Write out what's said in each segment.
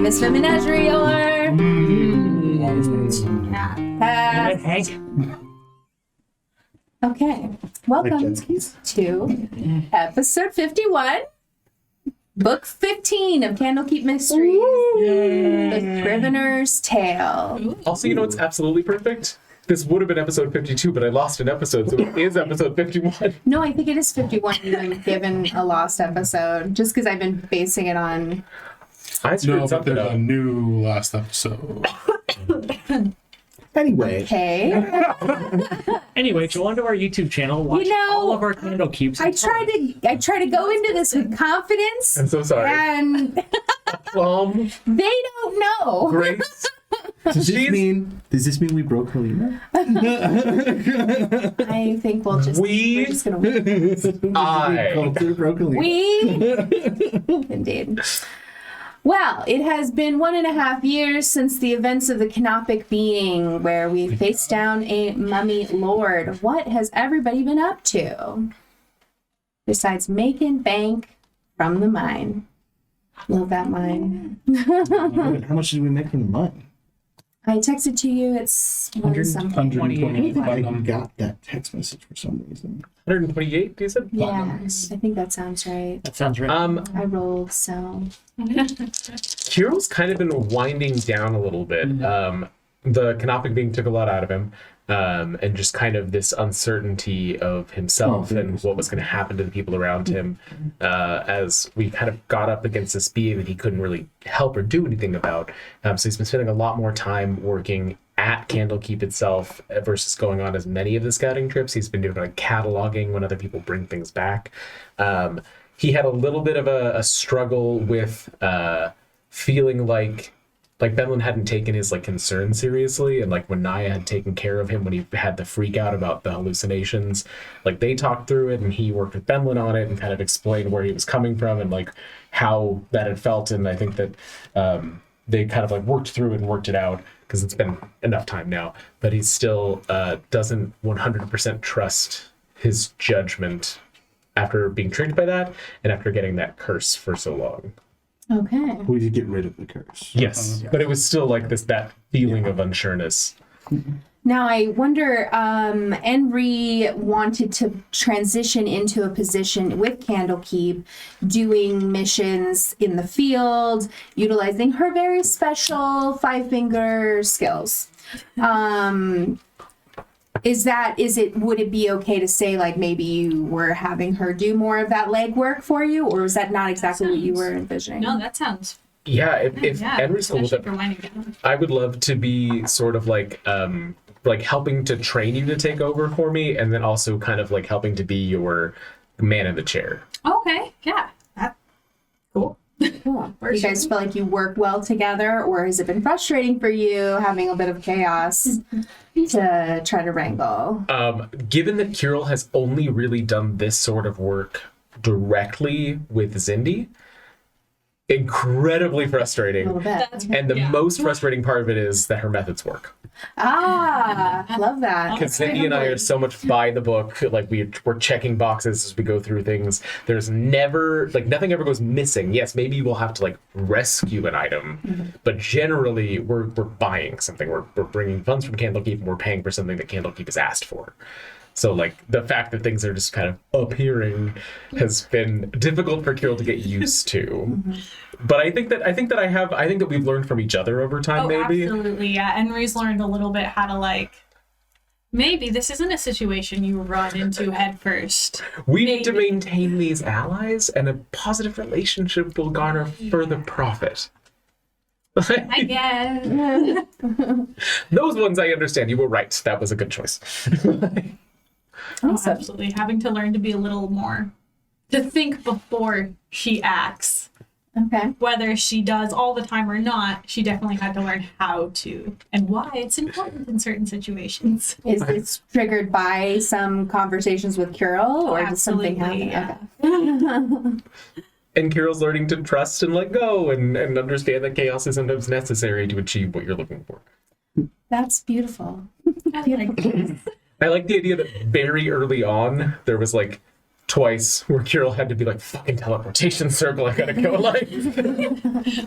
Misfit Menagerie or... Okay, welcome to episode 51, book 15 of Candlekeep Mysteries, The Scrivener's Tale. Also, you know what's absolutely perfect? This would have been episode 52, but I lost an episode, so it is episode 51. No, I think it is 51, even given a lost episode, just because I've been basing it on... I screwed No, but something there's up. a new last episode. Anyway, Okay. Anyway, go onto our YouTube channel, watch all of our Candlekeeps. I try to go into this with confidence, I'm so sorry. and they don't know. Grace. does this mean we broke Helena? I think we're just gonna win. Culture broke Helena. Indeed. Well, it has been 1.5 years since the events of the Candlekeep being, where we faced down a mummy lord. What has everybody been up to? Besides making bank from the mine. Love that mine. How much did we make from the mine? I texted to you, it's 128. I 128. got that text message for some reason. 128, you said? Yeah, I think that sounds right. That sounds right. I rolled, so... Kiro's kind of been winding down a little bit. The Candlekeep being took a lot out of him. And just kind of this uncertainty of himself and what was going to happen to the people around him as we kind of got up against this being that he couldn't really help or do anything about. So he's been spending a lot more time working at Candlekeep itself versus going on as many of the scouting trips. He's been doing like cataloging when other people bring things back. He had a little bit of a struggle with feeling like Benlin hadn't taken his concern seriously, and when Naya had taken care of him when he had the freak out about the hallucinations, they talked through it and he worked with Benlin on it and kind of explained where he was coming from and how that had felt. And I think that they kind of worked through it and worked it out because it's been enough time now, but he still doesn't 100% trust his judgment after being tricked by that and after getting that curse for so long. Okay. We did get rid of the curse. Yes, but it was still that feeling of unsureness. Now, I wonder, Henry wanted to transition into a position with Candlekeep, doing missions in the field, utilizing her very special five-finger skills. Would it be okay to say maybe you were having her do more of that legwork for you, or was that not exactly what you were envisioning? No, that sounds... Yeah, if Henry's cool with it, I would love to be sort of helping to train you to take over for me, and then also kind of helping to be your man in the chair. Okay, yeah. That's cool. Cool. You guys feel like you work well together, or has it been frustrating for you having a bit of chaos to try to wrangle? Given that Kirill has only really done this sort of work directly with Zindi, incredibly frustrating. A little bit. And the most frustrating part of it is that her methods work. Love that. Because Zindi and I are so much by the book, we're checking boxes as we go through things. There's never, nothing ever goes missing. Yes, maybe we'll have to rescue an item, but generally we're buying something. We're bringing funds from Candlekeep and we're paying for something that Candlekeep has asked for. So the fact that things are just kind of appearing has been difficult for Kirill to get used to. But I think that we've learned from each other over time, maybe. Absolutely, yeah. Henry's learned a little bit how to maybe this isn't a situation you run into head first. We need to maintain these allies, and a positive relationship will garner further profit. I guess. Those ones I understand. You were right. That was a good choice. Awesome. Absolutely. Having to learn to be a little more, to think before she acts. Okay. Whether she does all the time or not, she definitely had to learn how to and why it's important in certain situations. Is this triggered by some conversations with Kirill, or does something happen? Yeah. Okay. And Kirill's learning to trust and let go and understand that chaos is sometimes necessary to achieve what you're looking for. That's beautiful. I like this. I like the idea that very early on, there was twice where Kirill had to be like, fucking teleportation circle, I gotta go. Like,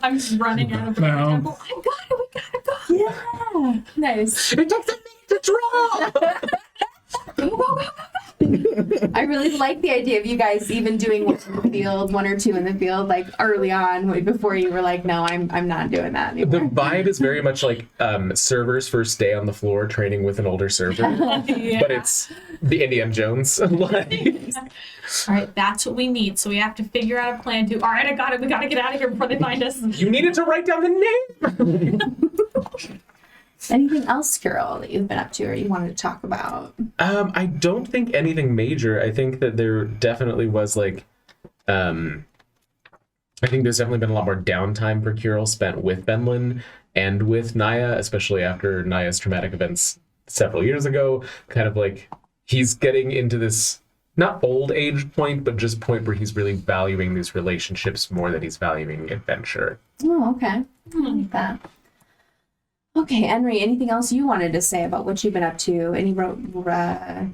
I'm just running out of the No. temple. I got it. We gotta go. Yeah. Nice. it took the to draw. I really like the idea of you guys even doing one in the field, 1 or 2 in the field, like early on, way before you were like, no, I'm not doing that The anymore. vibe is very much like server's first day on the floor training with an older server, Yeah. but it's the Indiana Jones. Like, All right, that's what we need. So we have to figure out a plan to. All right, I got it. We gotta get out of here before they find us. you needed to write down the name. Anything else, Carol, that you've been up to or you wanted to talk about? I don't think anything major. I think that there definitely was like, I think there's definitely been a lot more downtime for Kirill spent with Benlin and with Naya, especially after Naya's traumatic events several years ago. Kind of like he's getting into this not old age point, but just point where he's really valuing these relationships more than he's valuing adventure. Oh, okay. I like that. Okay, Henry, anything else you wanted to say about what you've been up to? Any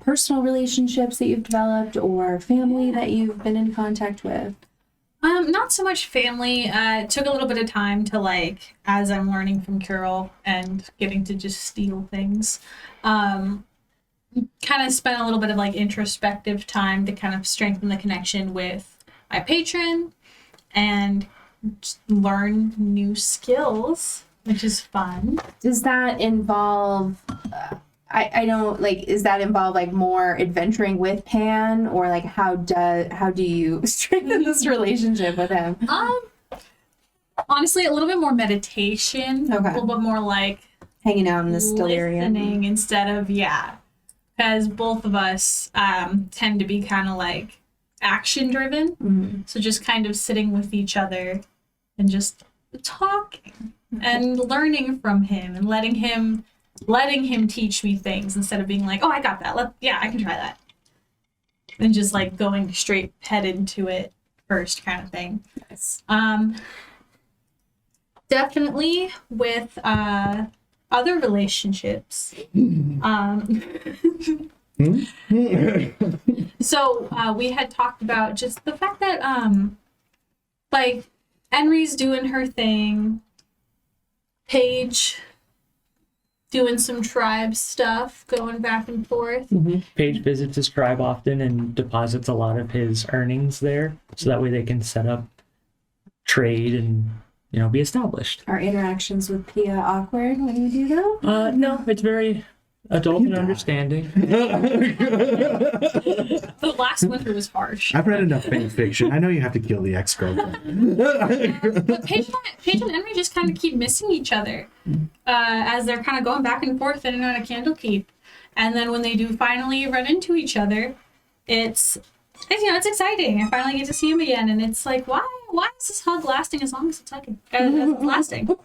personal relationships that you've developed or family that you've been in contact with? Not so much family. It took a little bit of time to like, as I'm learning from Carol and getting to just steal things. Kind of spent a little bit of like introspective time to kind of strengthen the connection with my patron and just learn new skills, which is fun. Does that involve I don't like does that involve like more adventuring with Pan or like how do you strengthen this relationship with him? Honestly, a little bit more meditation, Okay. a little bit more like Hanging out in this delirium. listening instead of because both of us tend to be kind of like action driven. Mm-hmm. So just kind of sitting with each other and just talking and learning from him and letting him teach me things instead of being like, oh, I got that. I can try that. And just like going straight head into it first kind of thing. Nice. Definitely with other relationships. So we had talked about just the fact that like Henry's doing her thing, Paige doing some tribe stuff, going back and forth. Paige visits his tribe often and deposits a lot of his earnings there, so that way they can set up trade and be established. Are interactions with Pia awkward when you do that? No, it's very adult and understanding. The last winter was harsh. I've read enough fan fiction. I know you have to kill the ex-girlfriend. But Paige and Henry just kind of keep missing each other as they're kind of going back and forth in and out of Candlekeep. And then when they do finally run into each other, it's exciting. I finally get to see him again, and it's like, why is this hug lasting as long as it's hugging? As it's lasting? Is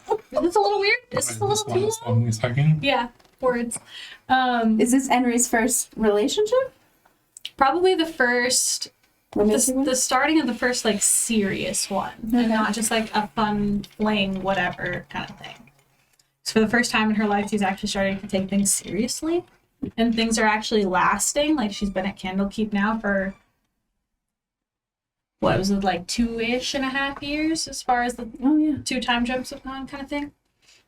this a little weird? Is this a little too long? He's hugging. Yeah, words. Is this Henry's first relationship? Probably the first, Romantic one? the starting of the first like serious one, and not just like a fun fling whatever kind of thing. So for the first time in her life, she's actually starting to take things seriously, and things are actually lasting. Like she's been at Candlekeep now for what was it, like 2.5 years, as far as the Oh yeah. 2 time jumps have gone, kind of thing.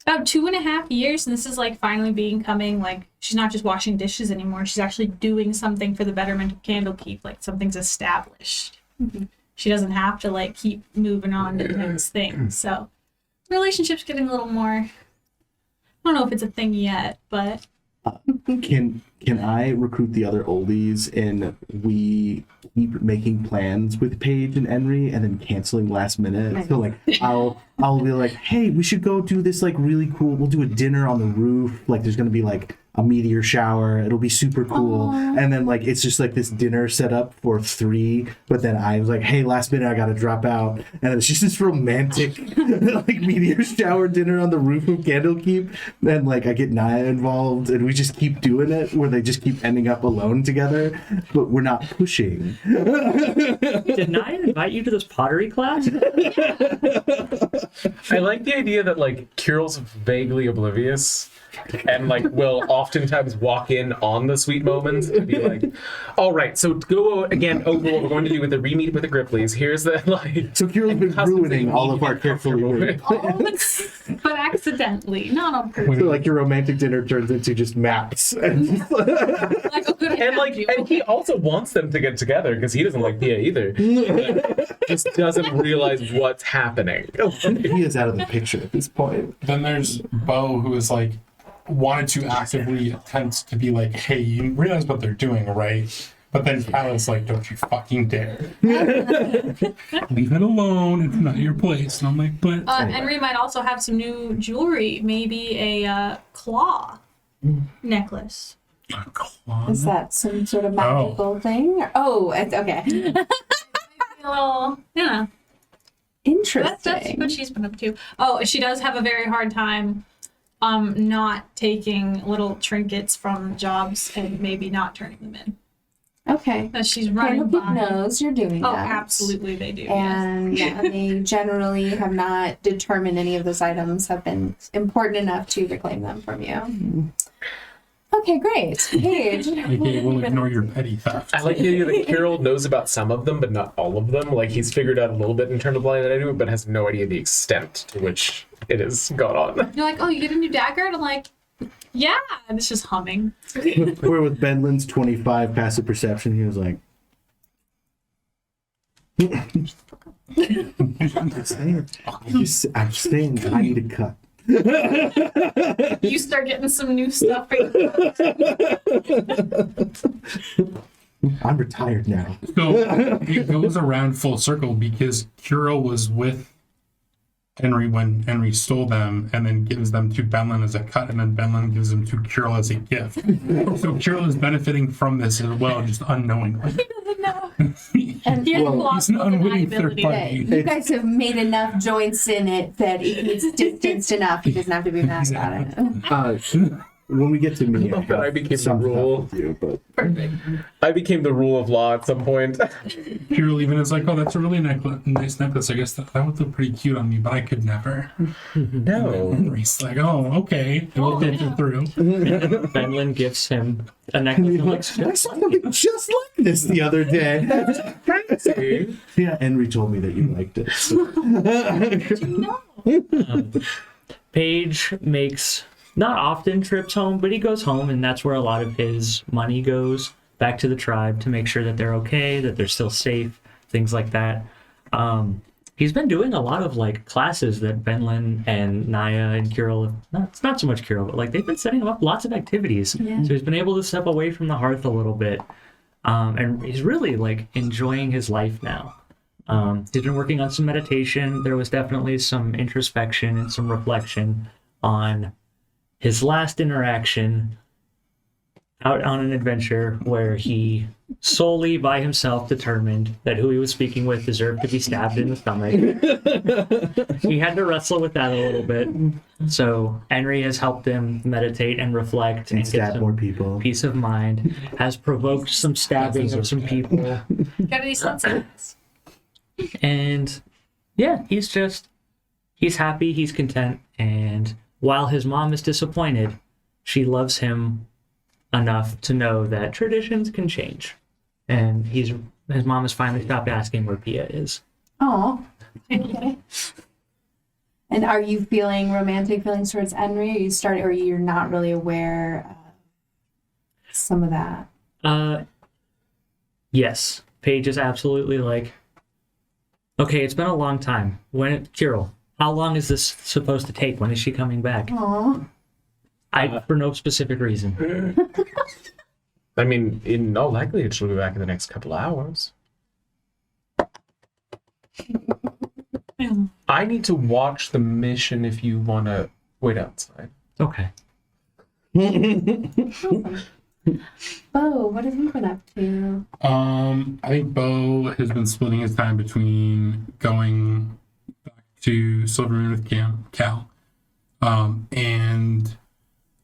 About 2.5 years, and this is like finally becoming like she's not just washing dishes anymore. She's actually doing something for the betterment of Candlekeep. Like something's established. Mm-hmm. She doesn't have to like keep moving on to the next thing. So, the relationship's getting a little more. I don't know if it's a thing yet, but Can I recruit the other oldies and we keep making plans with Paige and Henry and then canceling last minute? So like I'll be like, hey, we should go do this like really cool. We'll do a dinner on the roof. Like there's gonna be like a meteor shower. It'll be super cool. Aww. And then like it's just like this dinner set up for 3. But then I was like, hey, last minute I gotta drop out. And it's just this romantic like meteor shower dinner on the roof of Candlekeep. And like I get Naya involved and we just keep doing it where they just keep ending up alone together. But we're not pushing. Did Naya invite you to this pottery class? I like the idea that like Kirill's vaguely oblivious and like will oftentimes walk in on the sweet moments and be like, all right, so to go again over what we're going to do with the re-meet with the Gripleys. Here's the like. So Kirill's been ruining all of our carefully worded. But accidentally, not on purpose. So like your romantic dinner turns into just maps. And Like a good And like, and he also wants them to get together because he doesn't like Pia either. Just doesn't realize what's happening. he is out of the picture at this point. Then there's Bo, who is like wanted to actively attempt to be like, hey, you realize what they're doing, right? But then Kyla's like, don't you fucking dare. Leave it alone. It's not your place. And I'm like, but Henry might also have some new jewelry, maybe a claw necklace. a claw. Is that some sort of magical thing? Oh, it's okay. A little, yeah. Interesting. That's what she's been up to. Oh, she does have a very hard time not taking little trinkets from jobs and maybe not turning them in. Okay. As she's running Candlekeep by. knows you're doing Oh, that. absolutely they do. Yes. And yeah, they generally have not determined any of those items have been important enough to reclaim them from you. Okay, great. Paige. Okay, we'll ignore your petty theft. I like the idea that Carol knows about some of them, but not all of them. Like he's figured out a little bit in terms of blind identity, but has no idea the extent to which it has gone on. You're like, oh, you get a new dagger? And I'm like, yeah. And it's just humming. Where with Benlin's 25 passive perception, he was like, I'm saying I need a cut. You start getting some new stuff. I'm retired now. So it goes around full circle because Kuro was with Henry when Henry stole them and then gives them to Benlin as a cut, and then Benlin gives them to Kuro as a gift. So Kuro is benefiting from this as well, just unknowingly. No. And He has Well, lost He's an unwitting third deniability. okay, party. you guys have made enough joints in it that if it's distanced enough, he doesn't have to be mad about it. When we get to me, love that I became the some stuff rule. with you, but Perfect. I became the rule of law at some point. Kuro even is like, oh, that's a really nice necklace. I guess that would look pretty cute on me, but I could never. No. Henry's like, oh, okay. We'll get it through. Benlin gifts him a necklace. I saw something just like this the other day. See? Yeah, Henry told me that you liked it. So. Paige makes not often trips home, but he goes home, and that's where a lot of his money goes back to the tribe to make sure that they're okay, that they're still safe, things like that. He's been doing a lot of like classes that Benlin and Naya and Kirill, not so much Kirill, but like they've been setting up lots of activities. Yeah. So he's been able to step away from the hearth a little bit, and he's really like enjoying his life now. He's been working on some meditation. There was definitely some introspection and some reflection on his last interaction out on an adventure where he solely by himself determined that who he was speaking with deserved to be stabbed in the stomach. He had to wrestle with that a little bit. So Henry has helped him meditate and reflect and get Stab some more people. peace of mind, has provoked some stabbing of some people. Got any sunsets? And yeah, he's happy, he's content, and while his mom is disappointed, she loves him enough to know that traditions can change. And his mom has finally stopped asking where Pia is. Oh. Okay. And are you feeling romantic feelings towards Henry? Or you're not really aware of some of that? Yes. Paige is absolutely like, okay, it's been a long time. Kirill, how long is this supposed to take? When is she coming back? Oh. For no specific reason. I mean, in all likelihood, she'll be back in the next couple hours. I need to watch the mission if you want to wait outside. Okay. Bo, what have you been up to? I think Bo has been splitting his time between going back to Silvermoon with Cal, and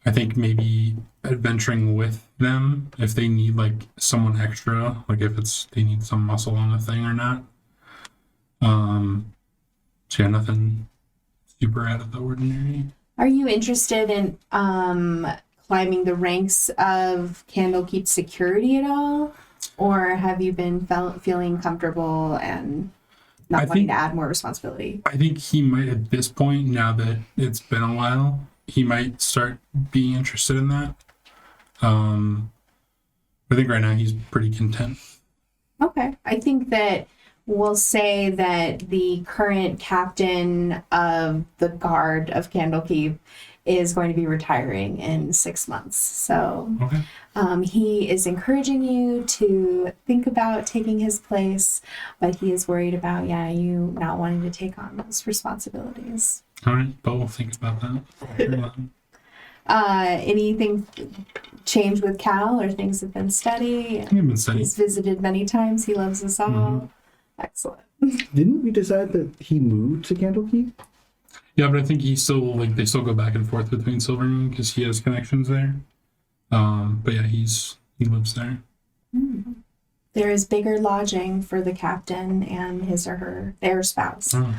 I think maybe adventuring with them if they need like someone extra, like if they need some muscle on the thing or not. So yeah, nothing super out of the ordinary. Are you interested in climbing the ranks of Candlekeep security at all? Or have you been feeling comfortable and not wanting to add more responsibility? I think he might, at this point, now that it's been a while, he might start being interested in that. I think right now he's pretty content. Okay. I think that we'll say that the current captain of the guard of Candlekeep is going to be retiring in 6 months. So Okay. he is encouraging you to think about taking his place, but he is worried about, you not wanting to take on those responsibilities. All right, but we'll think about that. Anything change with Cal, or things have been steady? We've been studying. He's visited many times. He loves us all. Excellent. Didn't we decide that he moved to Candlekeep? Yeah, but I think he still they still go back and forth between Silvermoon because he has connections there. But yeah, he lives there. There is bigger lodging for the captain and his or their spouse. Oh.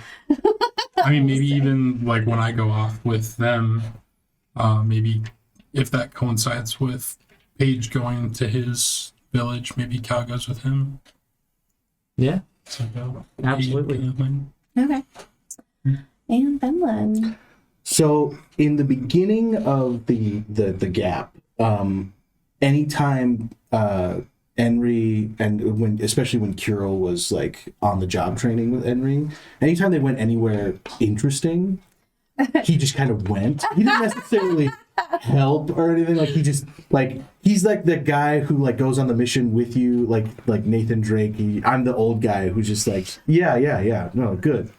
I mean, maybe even like when I go off with them, maybe if that coincides with Paige going to his village, maybe Cal goes with him. Yeah, So, absolutely. Okay. And Benlin. So in the beginning of the gap, anytime Henry and especially when Kirill was like on the job training with Henry, anytime they went anywhere interesting, he just kind of went. He didn't necessarily help or anything. Like he just like he's like the guy who like goes on the mission with you, like Nathan Drake. I'm the old guy who's just like yeah. No, good.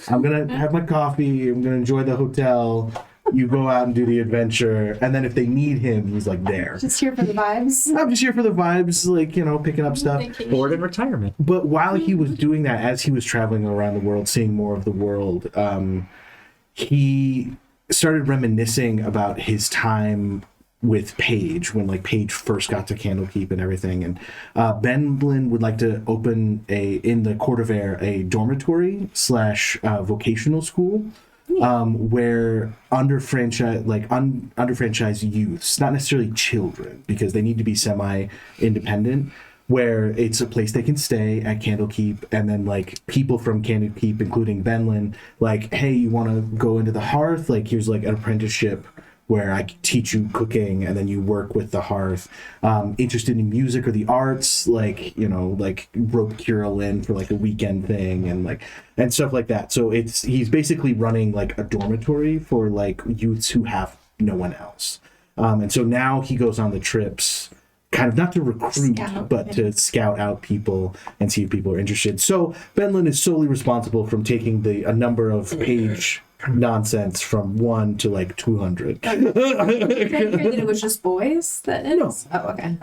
I'm gonna have my coffee. I'm gonna enjoy the hotel. You go out and do the adventure, and then if they need him, he's like there. Just here for the vibes. I'm just here for the vibes, like picking up stuff. Bored in retirement. But while he was doing that, as he was traveling around the world, seeing more of the world, he started reminiscing about his time with Paige when like Paige first got to Candlekeep and everything. And Benlin would like to open in the Court of Air a dormitory / vocational school. Where underfranchised youths, not necessarily children, because they need to be semi-independent, where it's a place they can stay at Candlekeep, and then like people from Candlekeep, including Benlin, like, hey, you want to go into the hearth? Like, here's like an apprenticeship where I teach you cooking and then you work with the hearth. Interested in music or the arts, like rope Kirill in for like a weekend thing and stuff like that. So he's basically running like a dormitory for like youths who have no one else. And so now he goes on the trips, kind of not to recruit, but to scout out people and see if people are interested. So Benlin is solely responsible from taking a number of Paige nonsense from 1 to like 200. Did I hear that it was just boys? No. Oh, okay.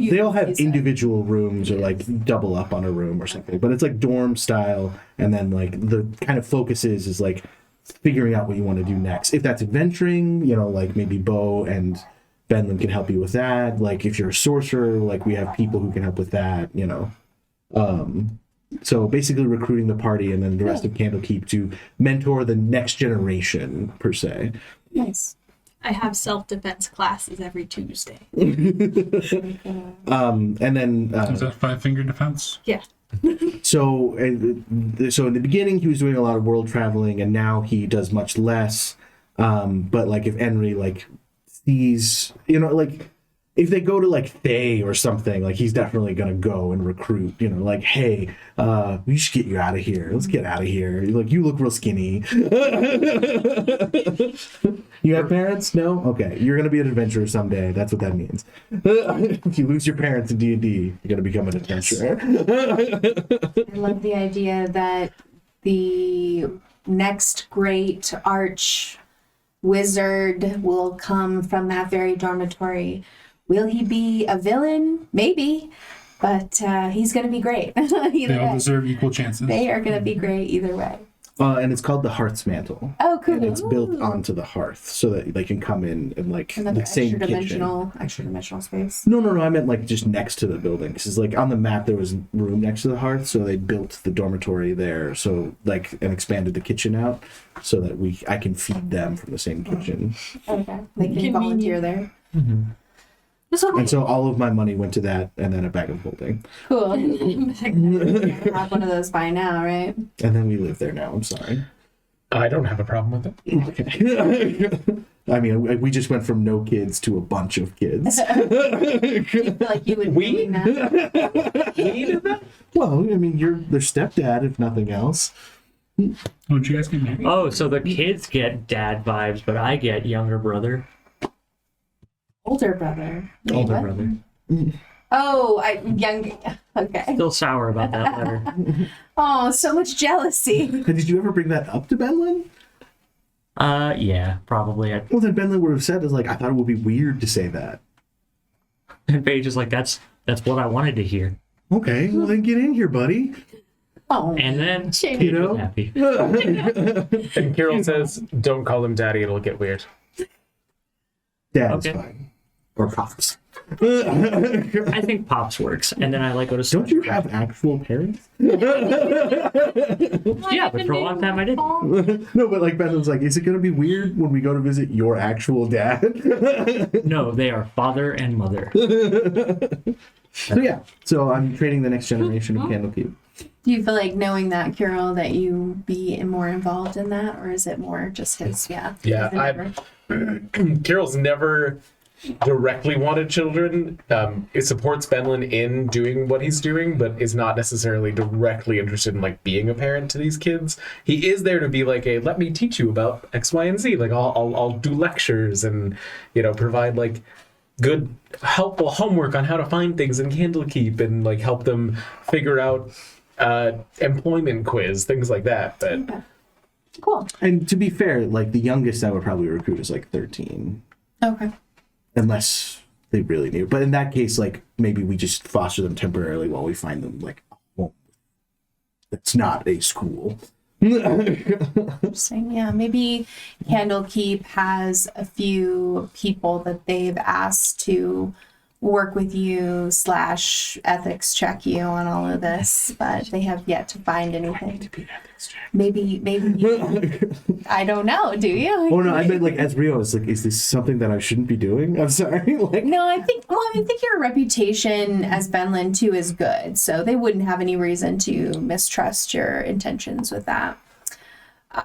They all have individual rooms or like double up on a room or something, but it's like dorm style. And then like the kind of focus is like figuring out what you want to do next. If that's adventuring, like maybe Bo and Benlin can help you with that. Like if you're a sorcerer, like we have people who can help with that, So basically recruiting the party and then the rest of Candlekeep to mentor the next generation, per se. Nice. I have self-defense classes every Tuesday. And then... Is that 5-finger defense? Yeah. So in the beginning, he was doing a lot of world traveling, and now he does much less. But like if Henry like sees, if they go to like Thay or something, like he's definitely gonna go and recruit. Like, hey, we should get you out of here. Let's get out of here. Like, you look real skinny. You have parents? No? Okay, you're gonna be an adventurer someday. That's what that means. If you lose your parents in D&D, you're gonna become an adventurer. I love the idea that the next great arch wizard will come from that very dormitory. Will he be a villain? Maybe, but he's going to be great. They all deserve equal chances. They are going to be great either way. And it's called the Hearth's Mantle. Oh, cool. And it's built onto the hearth so that they can come in and like Another the same extra dimensional space. No, I meant like just next to the building. Because like on the map there was room next to the hearth, so they built the dormitory there. So like and expanded the kitchen out so that I can feed them from the same kitchen. Okay, they can volunteer there. And so all of my money went to that, and then a bag of holding. Cool. Have one of those by now, right? And then we live there now. I'm sorry. I don't have a problem with it. Okay. I mean, we just went from no kids to a bunch of kids. You feel like you would be doing that? We did that? Well, I mean, you're their stepdad, if nothing else. Oh, did you guys get married? Oh, so the kids get dad vibes, but I get younger brother. Older brother. Wait, Older what? brother. Oh, young. Okay. Still sour about that letter. Oh, so much jealousy. Did you ever bring that up to Benlin? Yeah, probably. Well, then Benlin would have said, "Is like I thought it would be weird to say that." And Paige is like, that's what I wanted to hear. Okay, well then get in here, buddy. Oh, And then Shame. Paige You know? was happy. And Carol says, don't call him daddy, it'll get weird. Dad is Okay. fine. Or pops. I think Pops works. And then I like go to Don't you have actual parents? Yeah, but for a long time I didn't. No, but like Benlin's like, is it gonna be weird when we go to visit your actual dad? No, they are father and mother. So yeah, so I'm training the next generation of Candlekeep. do you feel like knowing that, Carol, that you be more involved in that, or is it more just his? Yeah. Yeah, his endeavor? Carol's never directly wanted children. It supports Benlin in doing what he's doing, but is not necessarily directly interested in like being a parent to these kids. He is there to be like a let me teach you about X, Y, and Z. Like I'll do lectures and provide like good helpful homework on how to find things in Candlekeep and like help them figure out employment quiz, things like that. But Cool. And to be fair, like the youngest I would probably recruit is like 13. Okay. Unless they really need. But in that case, like maybe we just foster them temporarily while we find them like a home that's not a school. Interesting. Yeah, maybe Candlekeep has a few people that they've asked to work with you / ethics check you on all of this, but they have yet to find anything. Maybe I don't know. Do you? Oh no, I meant like as Rio. It's like, is this something that I shouldn't be doing? I'm sorry. Like No, I think your reputation as Benlin too is good, so they wouldn't have any reason to mistrust your intentions with that.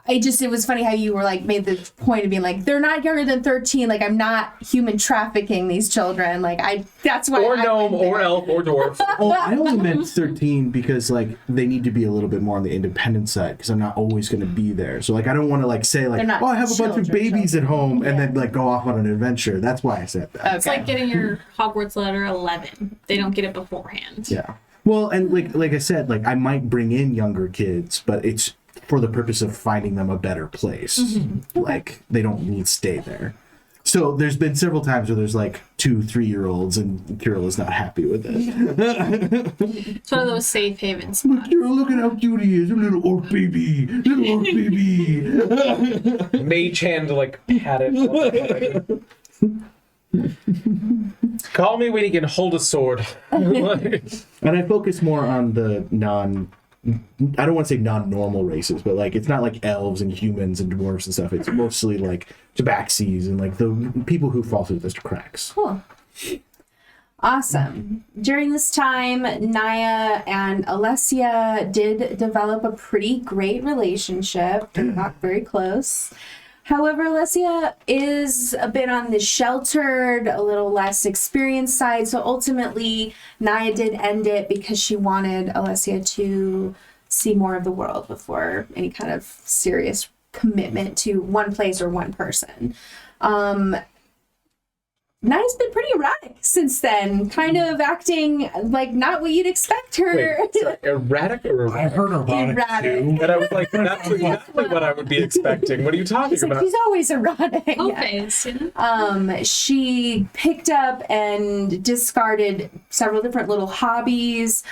It was funny how you were like made the point of being like, they're not younger than 13. Like I'm not human trafficking these children. Like that's why. or I gnome went there. or elf or dwarf. oh, I only meant 13 because like they need to be a little bit more on the independent side because I'm not always going to be there. So like I don't want to like say like, They're not oh, I have a bunch of children, babies at home and Yeah. then like go off on an adventure. That's why I said that. Okay. It's like getting your Hogwarts letter 11. They don't get it beforehand. Yeah. Well, and like I said, like I might bring in younger kids, but it's for the purpose of finding them a better place. Like they don't need to stay there. So there's been several times where there's like 2-3-year-olds and Kirill is not happy with it. It's one of those safe haven spots. Kirill, look at how cute he is, a little orc baby, little orc baby. Mage hand to like pat it. Call me when you can hold a sword. And I focus more on the I don't want to say non-normal races, but like it's not like elves and humans and dwarves and stuff. It's mostly like tabaxis and like the people who fall through the cracks. Cool. Awesome. During this time, Naya and Alessia did develop a pretty great relationship. They got very close. However, Alessia is a bit on the sheltered, a little less experienced side. So ultimately, Naya did end it because she wanted Alessia to see more of the world before any kind of serious commitment to one place or one person. Nai's been pretty erratic since then, kind of acting like not what you'd expect her. Wait, sorry, erratic or I heard erotic Erratic. too. And I was like, that's exactly what I would be expecting. What are you talking He's like, about? she's always erotic. Yeah. Okay, so She picked up and discarded several different little hobbies.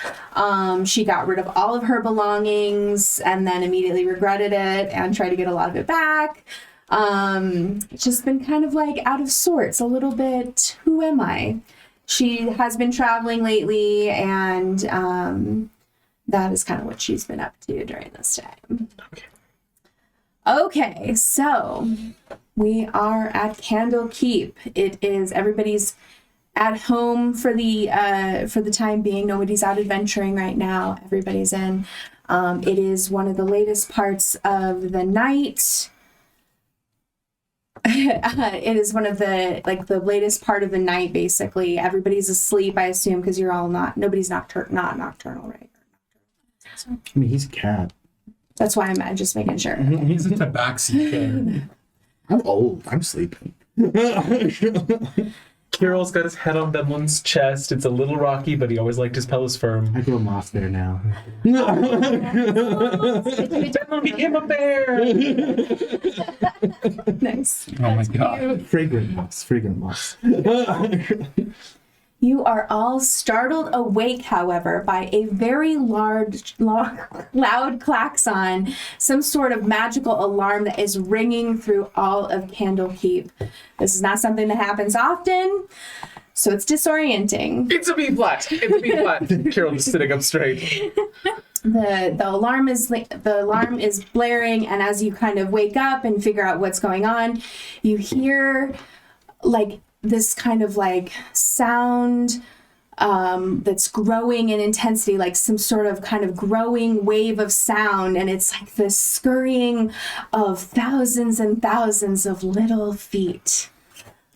She got rid of all of her belongings and then immediately regretted it and tried to get a lot of it back. It's just been kind of like out of sorts, a little bit. Who am I? She has been traveling lately, and that is kind of what she's been up to during this time. Okay, so we are at Candlekeep. It is everybody's at home for the time being. Nobody's out adventuring right now. Everybody's in. It is one of the latest parts of the night. It is one of the latest part of the night. Basically, everybody's asleep. I assume because you're all nobody's not nocturnal, right? I mean, he's a cat. That's why I'm just making sure. He's a tabaxi kid. I'm old. I'm sleeping. Kirill's got his head on Benlin's chest. It's a little rocky, but he always liked his pillows firm. I grow moss there now. Benlin became a bear! Nice. Oh my god. Fragrant moss. Fragrant moss. You are all startled awake, however, by a very loud klaxon, some sort of magical alarm that is ringing through all of Candlekeep. This is not something that happens often, so it's disorienting. It's a B flat! It's a B flat! Kirill just sitting up straight. The alarm is blaring, and as you kind of wake up and figure out what's going on, you hear like this kind of like sound that's growing in intensity, like some sort of kind of growing wave of sound, and it's like the scurrying of thousands and thousands of little feet.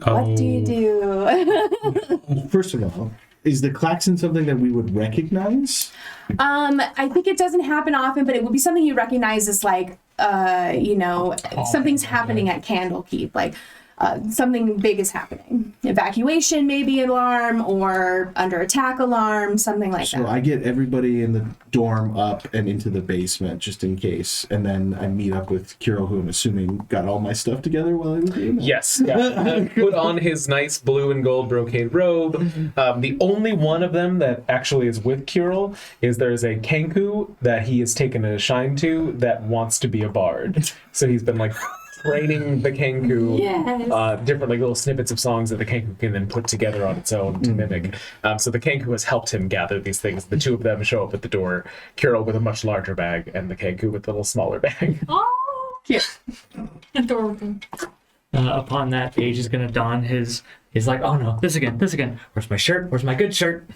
What do you do? First of all, is the klaxon something that we would recognize? I think it doesn't happen often, but it would be something you recognize as like, something's happening at Candlekeep, like something big is happening. Evacuation, maybe alarm, or under attack alarm, something like So that. I get everybody in the dorm up and into the basement just in case, and then I meet up with Kirill, who I'm assuming got all my stuff together while I was doing that. Yes, yeah. Put on his nice blue and gold brocade robe. The only one of them that actually is with Kirill is there's a Kenku that he has taken a shine to that wants to be a bard. So he's been like training the Kenku, Yes. different like little snippets of songs that the Kenku can then put together on its own to mimic. So the Kenku has helped him gather these things. The two of them show up at the door, Kirill with a much larger bag and the Kenku with a little smaller bag. oh, Cute. adorable. Upon that, Paige is going to don his. He's like, oh no, this again. Where's my shirt? Where's my good shirt?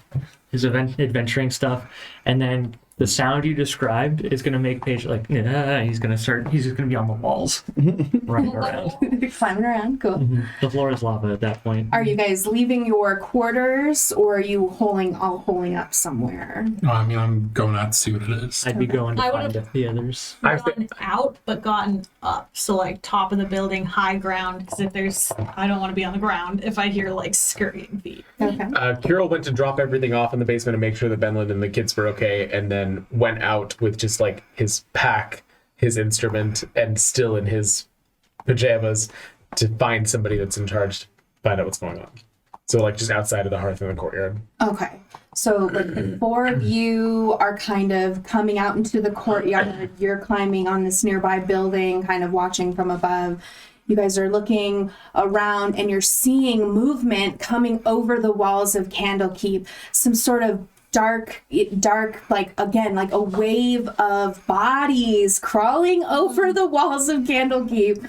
His adventuring stuff. And then the sound you described is going to make Paige like, he's just going to be on the walls. Running around. Climbing around, cool. The floor is lava at that point. Are you guys leaving your quarters, or are you holding up somewhere? No, I mean, I'm going out to see what it is. I'd be going to I find would've- the others. Gotten out, but gotten up. So like top of the building, high ground. Because I don't want to be on the ground if I hear like scurrying feet. Okay. Kirill went to drop everything off in the basement and make sure that Benlin and the kids were okay, and then went out with just like his pack, his instrument, and still in his pajamas to find somebody that's in charge to find out what's going on. So like just outside of the hearth in the courtyard. Okay. So like the four of you are kind of coming out into the courtyard. You're climbing on this nearby building, kind of watching from above. You guys are looking around and you're seeing movement coming over the walls of Candlekeep. Some sort of dark, like again, like a wave of bodies crawling over the walls of Candlekeep.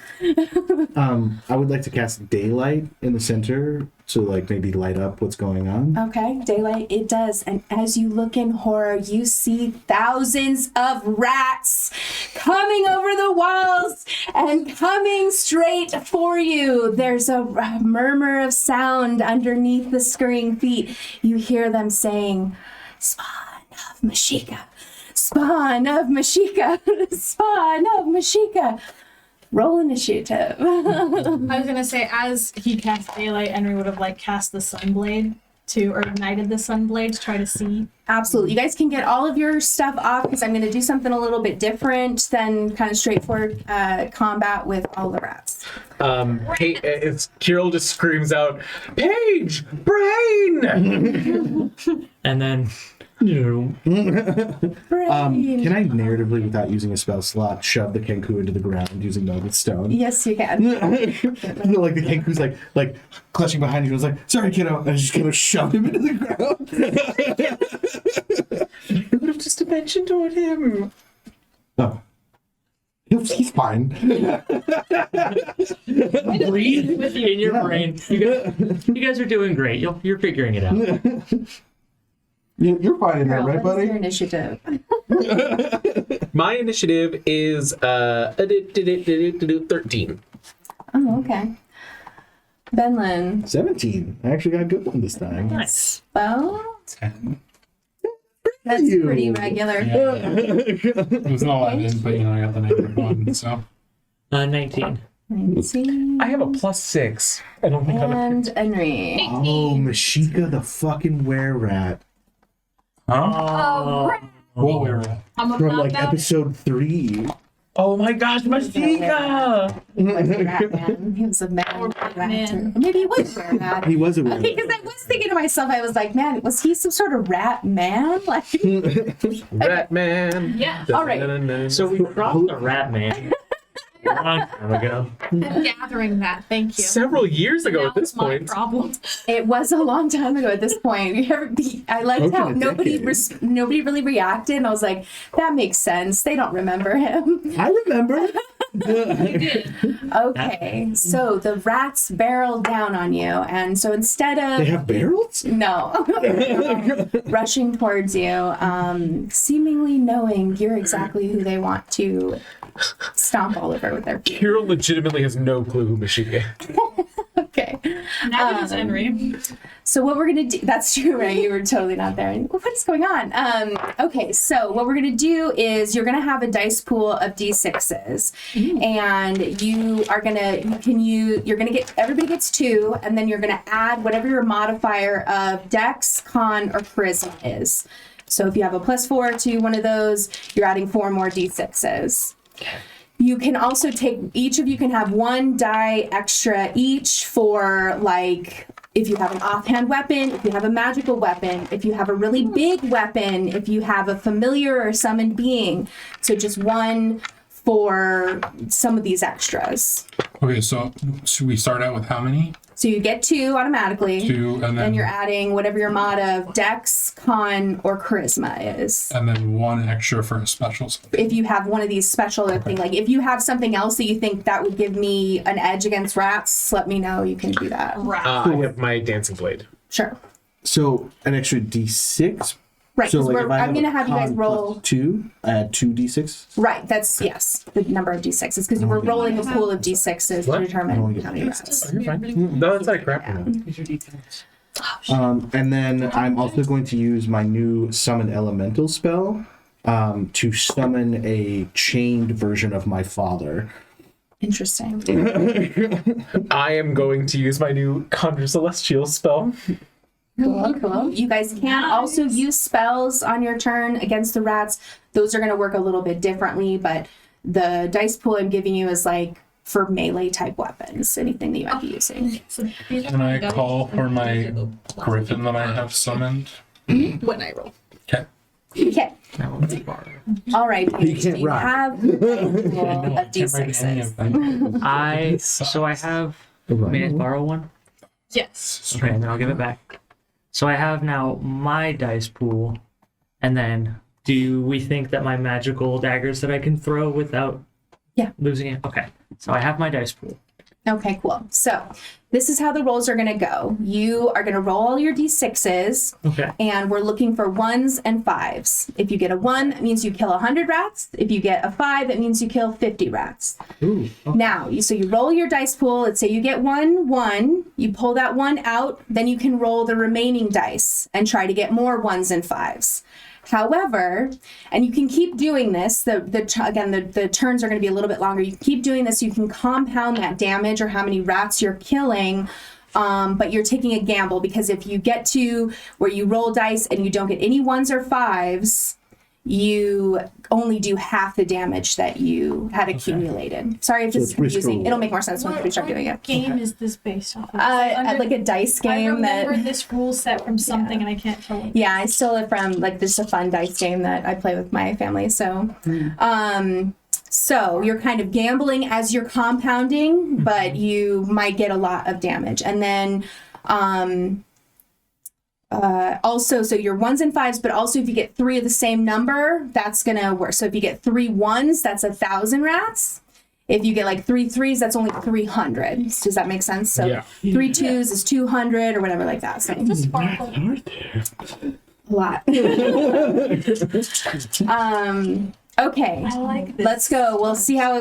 I would like to cast daylight in the center to like maybe light up what's going on. Okay, daylight it does. And as you look in horror, you see thousands of rats coming over the walls and coming straight for you. There's a murmur of sound underneath the scurrying feet. You hear them saying, "Spawn of Meshika, spawn of Meshika, spawn of Meshika." Roll initiative. I was gonna say, as he cast daylight, Henry would have like cast the sunblade or ignited the sunblade to try to see. Absolutely. You guys can get all of your stuff off because I'm going to do something a little bit different than kind of straightforward combat with all the rats. It's Kirill just screams out, "Paige, brain!" And then, Brain. Can I narratively, without using a spell slot, shove the Kenku into the ground using melted stone? Yes, you can. Like the Kenku's like clutching behind you. And was like, "Sorry, kiddo," and I just kind of shoved him into the ground. You would have just dimension toward him. Oh, he's fine. breathe in your brain. You guys are doing great. You're figuring it out. You're fine in there, right, What is buddy? your initiative? My initiative is 13. Oh, okay. Benlin. 17. I actually got a good one this time. Nice. Well, 10. that's you. pretty regular. It was an 11, but I got the negative one, so. 19. 19. I have a +6. I don't think I'm And Henry. Oh, Meshika the fucking were-rat. Huh? What were we at? I'm a From like about episode 3. Oh my gosh, Meshika! He was a rat man. He was a man. man. Maybe he was a rat. He was a were-rat. Because I was thinking to myself, I was like, man, was he some sort of rat man? Like, Rat man. Yeah. All right. So we dropped the rat man a long time ago. I'm gathering that. Thank you. Several years ago Now at this it's my point. problem. it was a long time ago at this point. I liked Broken how a nobody decade. nobody really reacted, and I was like, that makes sense. They don't remember him. I remember. Okay, so the rats barrel down on you, and so instead of They have barrels? no, rushing towards you, seemingly knowing you're exactly who they want to stomp all over with their feet. Kirill legitimately has no clue who Meshika is. Okay. Neither does Henry. So what we're gonna do, that's true, right? You were totally not there. What is going on? Okay, so what we're gonna do is you're gonna have a dice pool of D6s. And you're gonna get, everybody gets 2, and then you're gonna add whatever your modifier of Dex, Con, or Charisma is. So if you have a +4 to one of those, you're adding 4 more D6s. You can also take, each of you can have 1 die extra each for, like, if you have an offhand weapon, if you have a magical weapon, if you have a really big weapon, if you have a familiar or summoned being. So just 1 for some of these extras. Okay, so should we start out with how many? So you get 2 automatically. 2, and Then then you're adding whatever your mod of Dex, Con, or Charisma is. 1 extra for a special. If you have one of these special thing, like if you have something else that you think that would give me an edge against rats, let me know. You can do that. I have my dancing blade. Sure. So an extra D6. Right. So 'Cause like if I I'm gonna a have you guys con roll. +2, add 2 D6. Right. That's yes, the number of d6s because we're rolling a pool of d6s What? to I determine wanna get how many my rats. You're fine. No, that's like crap. And then I'm also going to use my new summon elemental spell to summon a chained version of my father. Interesting. I am going to use my new Conjure Celestial spell. Cool. You guys can also use spells on your turn against the rats. Those are going to work a little bit differently, but the dice pool I'm giving you is like for melee type weapons, anything that you might be using. Can I call for my griffin that I have summoned? When I roll. Okay. Okay. All right. You Paige, can't do you rock. have a pool I of can't write any d6s? of them. I have. May I borrow one? Yes. Okay, and then I'll give it back. So I have now my dice pool, and then do we think that my magical daggers that I can throw without losing it? Okay, so I have my dice pool. Okay, cool. So this is how the rolls are going to go. You are going to roll all your d6s, Okay. and we're looking for 1s and 5s. If you get a 1, that means you kill 100 rats. If you get a 5, that means you kill 50 rats. Ooh. Okay. Now, so you roll your dice pool. Let's say you get 1, you pull that 1 out, then you can roll the remaining dice and try to get more 1s and 5s. However, and you can keep doing this, the turns are going to be a little bit longer. You can keep doing this, you can compound that damage or how many rats you're killing, but you're taking a gamble, because if you get to where you roll dice and you don't get any 1s or 5s, you only do half the damage that you had accumulated. Sorry if it's confusing. It'll make more sense when we start doing it. What game is this based off of? Like a dice I game remember this rule set from something, and I can't tell what. Yeah, I stole it from like this is a fun dice game that I play with my family. So, so you're kind of gambling as you're compounding, but you might get a lot of damage, and then. Also, so your 1s and 5s, but also if you get 3 of the same number, that's gonna work. So if you get 3 1s, that's 1,000 rats. If you get like 3 3s, that's only 300. Does that make sense? So Yeah. 3 2s is 200 or whatever like that. So a lot. Okay. I like this. Let's go. We'll see how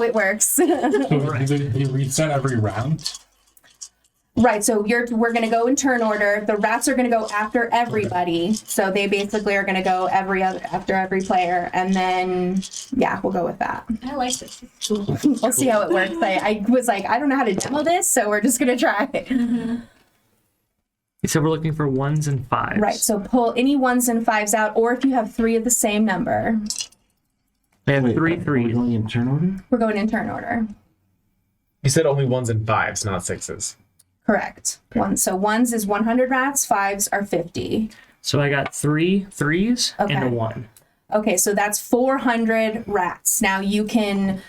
it works. So they reset every round. Right, so we're going to go in turn order. The rats are going to go after everybody. So they basically are going to go after every player. And then, yeah, we'll go with that. I like this. We'll see how it works. I was like, I don't know how to demo this, so we're just going to try it. So we're looking for 1s and 5s. Right, so pull any 1s and 5s out, or if you have 3 of the same number. I have Wait, 3 are we 3s. going in turn order? We're going in turn order. You said only 1s and 5s, not 6s. Correct. So 1s is 100 rats, 5s are 50. So I got 3 3s Okay. and a 1. Okay, so that's 400 rats. Now you can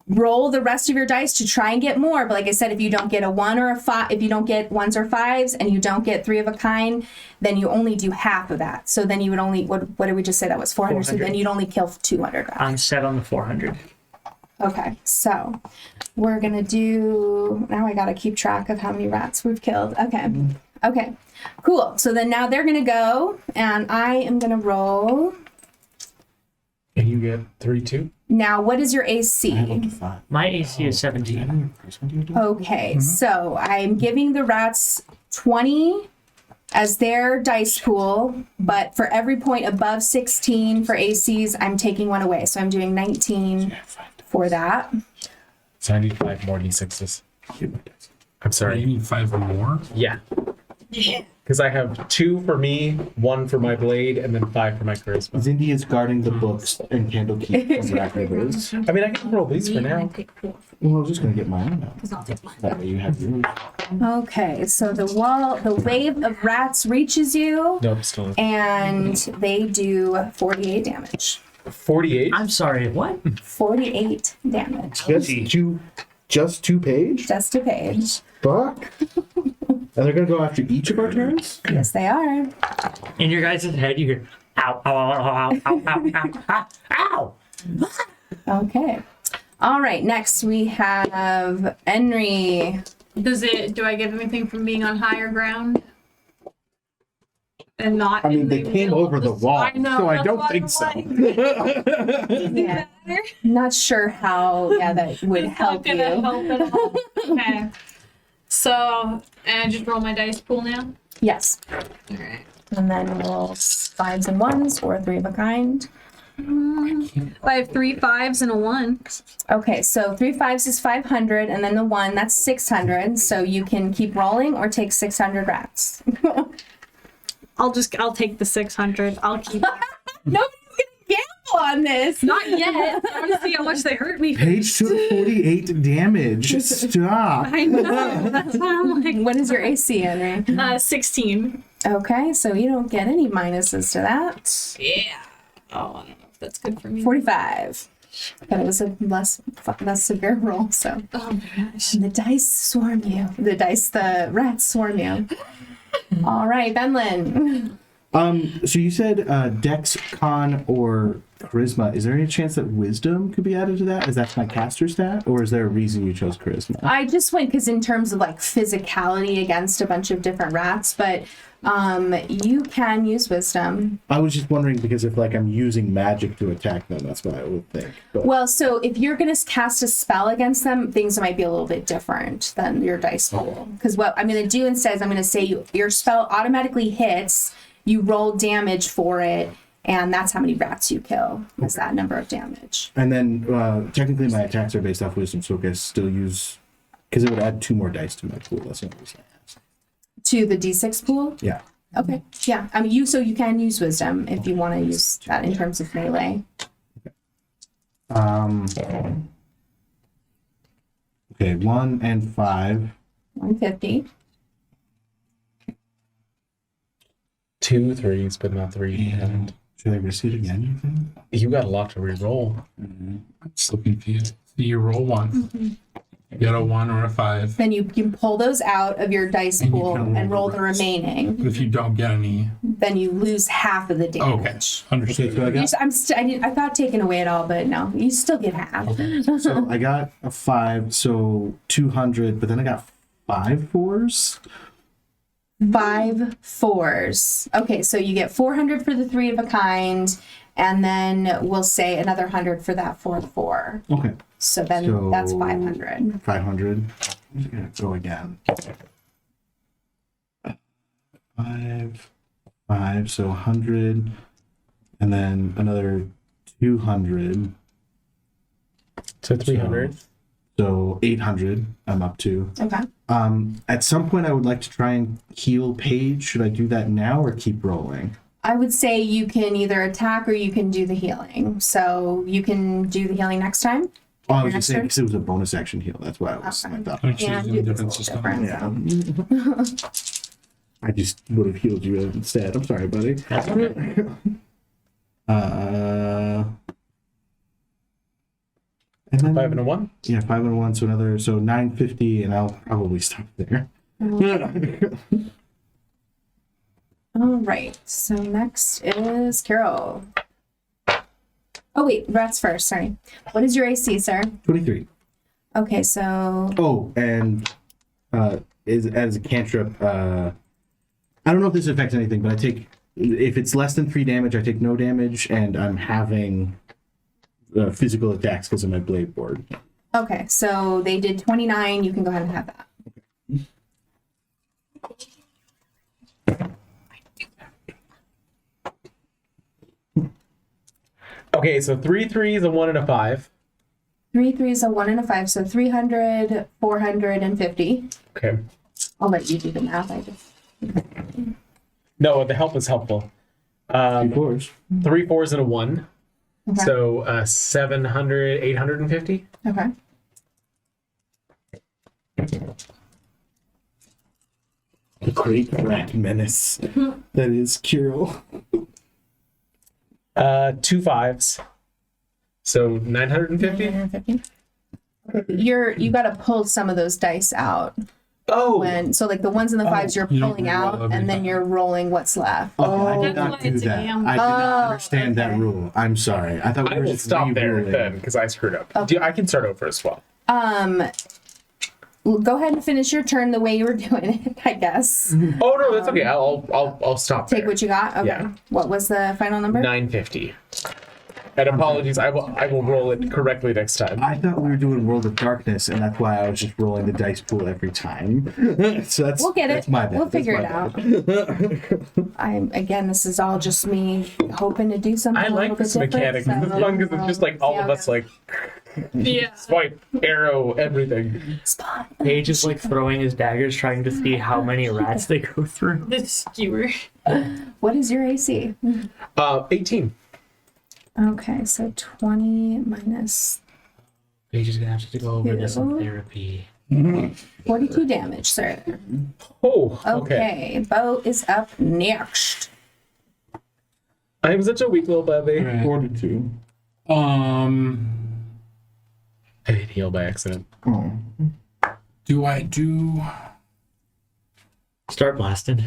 roll the rest of your dice to try and get more, but like I said, if you don't get a 1 or a 5, if you don't get 1s or 5s and you don't get 3 of a kind, then you only do half of that. So then you would only, what did we just say? That was 400. So 400. then you'd only kill 200 rats. I'm set on the 400. Okay, so we're gonna do, now I gotta keep track of how many rats we've killed. Okay, cool. So then now they're gonna go, and I am gonna roll. And you get 3 2? Now, what is your I have up AC? to 5. My AC is 17. Okay, so I'm giving the rats 20 as their dice pool, but for every point above 16 for ACs, I'm taking 1 away. So I'm doing 19 for that. So I need 5 more d6s. I'm You sorry. need 5 more. Yeah. Because I have 2 for me, 1 for my blade, and then 5 for my charisma. Zindi is guarding the books and Candlekeep Mysteries. I mean, I can roll these for now. Well, I was just gonna get mine out. That way you have yours. Okay, so the wave of rats reaches you, Nope, still and they do 48 damage. 48. I'm sorry, what? 48 damage. Just two page? Just a page. Fuck. And they're gonna go after each of our turns? Yes, they are. In your guys' head, you hear, ow, ow, ow, ow, ow, ow, ow, ow, ow. Okay. All right, next we have Henry. Do I get anything from being on higher ground? And not. I mean, in they the came middle over of the wall, I know, so I that's don't why think I'm so. like, Yeah. matter? Not sure how, that would It's help not gonna you. help at all. Okay. So, and I just roll my dice pool now. Yes. Alright. And then roll 5s and 1s or 3 of a kind. I have 3 5s and a 1. Okay, so 3 5s is 500, and then the 1, that's 600. So you can keep rolling or take 600 rats. I'll take the 600. I'll keep. Nobody's gonna gamble on this. Not yet. I want to see how much they hurt me. Page took 48 damage. Stop. I know. That's why I'm like. What is your AC, Henry? 16. Okay, so you don't get any minuses to that. Yeah. Oh, I don't know if that's good for me. 45. But it was a less severe roll, so. Oh my gosh. The dice swarm you. The rats swarm you. All right, Benlin. So you said Dex, Con, or Charisma. Is there any chance that Wisdom could be added to that? Is that my caster stat, or is there a reason you chose Charisma? I just went because in terms of like physicality against a bunch of different rats, but you can use wisdom. I was just wondering because if like I'm using magic to attack them, that's what I would think. But Well, so if you're going to cast a spell against them, things might be a little bit different than your dice pool. Because what I'm going to do instead is I'm going to say your spell automatically hits. you roll damage for it, and that's how many rats you kill. Is that number of damage? And then technically my attacks are based off wisdom, so I still use because it would add 2 more dice to my pool. That's the only reason I asked. To the D6 pool? Yeah. Okay. Yeah. I mean, you can use wisdom if you want to use that in terms of melee. Okay, 1 and 5. 150. 2 threes, but not 3. And Should I risk it again, you think? you got a lot to re-roll. I'm still confused. So you roll 1. You get a 1 or a 5. Then you can pull those out of your dice And you pool can and roll the rest. remaining. But if you don't get any, Then you lose half of the okay, damage. understood. Okay, so I got I thought taking away it all, but no, you still get half. so I got a 5, so 200, but then I got 5 4s. 5 4s. Okay, so you get 400 for the 3 of a kind, and then we'll say another 100 for that 4. Okay. So then So- that's 500. 500. I'm just gonna go again. 5, so 100, and then another 200. So 300. So 800. I'm up to. Okay. At some point, I would like to try and heal Paige. Should I do that now or keep rolling? I would say you can either attack or you can do the healing. So you can do the healing next time. Oh, I Your was next just saying turn? because it was a bonus action heal. That's why I was Okay. like that. Actually, Yeah, it's in do a this different a little system. different, Yeah. so. I just would have healed you instead. I'm sorry, buddy. That's okay. And then 5 and a 1. yeah, 5 and 1, so another 950, and I'll probably stop there. All right. So next is Carol. Oh wait, rats first. Sorry. What is your AC, sir? 23. Okay, so Oh, and as a cantrip, I don't know if this affects anything, but I take if it's less than 3 damage, I take no damage, and I'm having physical attacks because of my blade board. okay, so they did 29. You can go ahead and have that. Okay, so 3 threes, a 1 and a 5. 3 threes, a 1 and a 5, so 300, 450. Okay. I'll let you do the math. I just No, the help was helpful. 2 4s. 3 4s and a 1. okay. So 700, 850. Okay. The great rat menace that is Kirill. 2 5s. So 950. 950. You got to pull some of those dice out Oh, so like the ones and the 5s you're You don't pulling re-roll out, every and then time. you're rolling what's left. Oh, I did That's not why do it's a that. gamble. I did not Oh, understand that okay. rule. I'm sorry. I thought we I were will just stop there re-rolling. then because I screwed up. Okay. I can start over as well. Go ahead and finish your turn the way you were doing it, I guess. Oh no, that's okay. I'll stop Take there. what you got. Okay. Yeah. What was the final number? 950. And apologies, I will roll it correctly next time. I thought we were doing World of Darkness, and that's why I was just rolling the dice pool every time. So that's We'll get that's it. my bad. We'll That's figure my it out. bad. Again, this is all just me hoping to do something I a little like bit this different. mechanic. so, This is fun because it's just like all see of how us it like Yeah. swipe, arrow, everything. goes. Spot. Paige is like throwing his daggers, trying to see how many rats they go through. The skewer. What is your AC? 18. Okay, so 20 minus Paige is gonna have to go over this in Two. therapy. 42 damage, sir. Oh, okay. Okay, Bo is up next. I'm such a weak little baby. Right. 42. Um, I did heal by accident. Oh. do I do? Start blasting.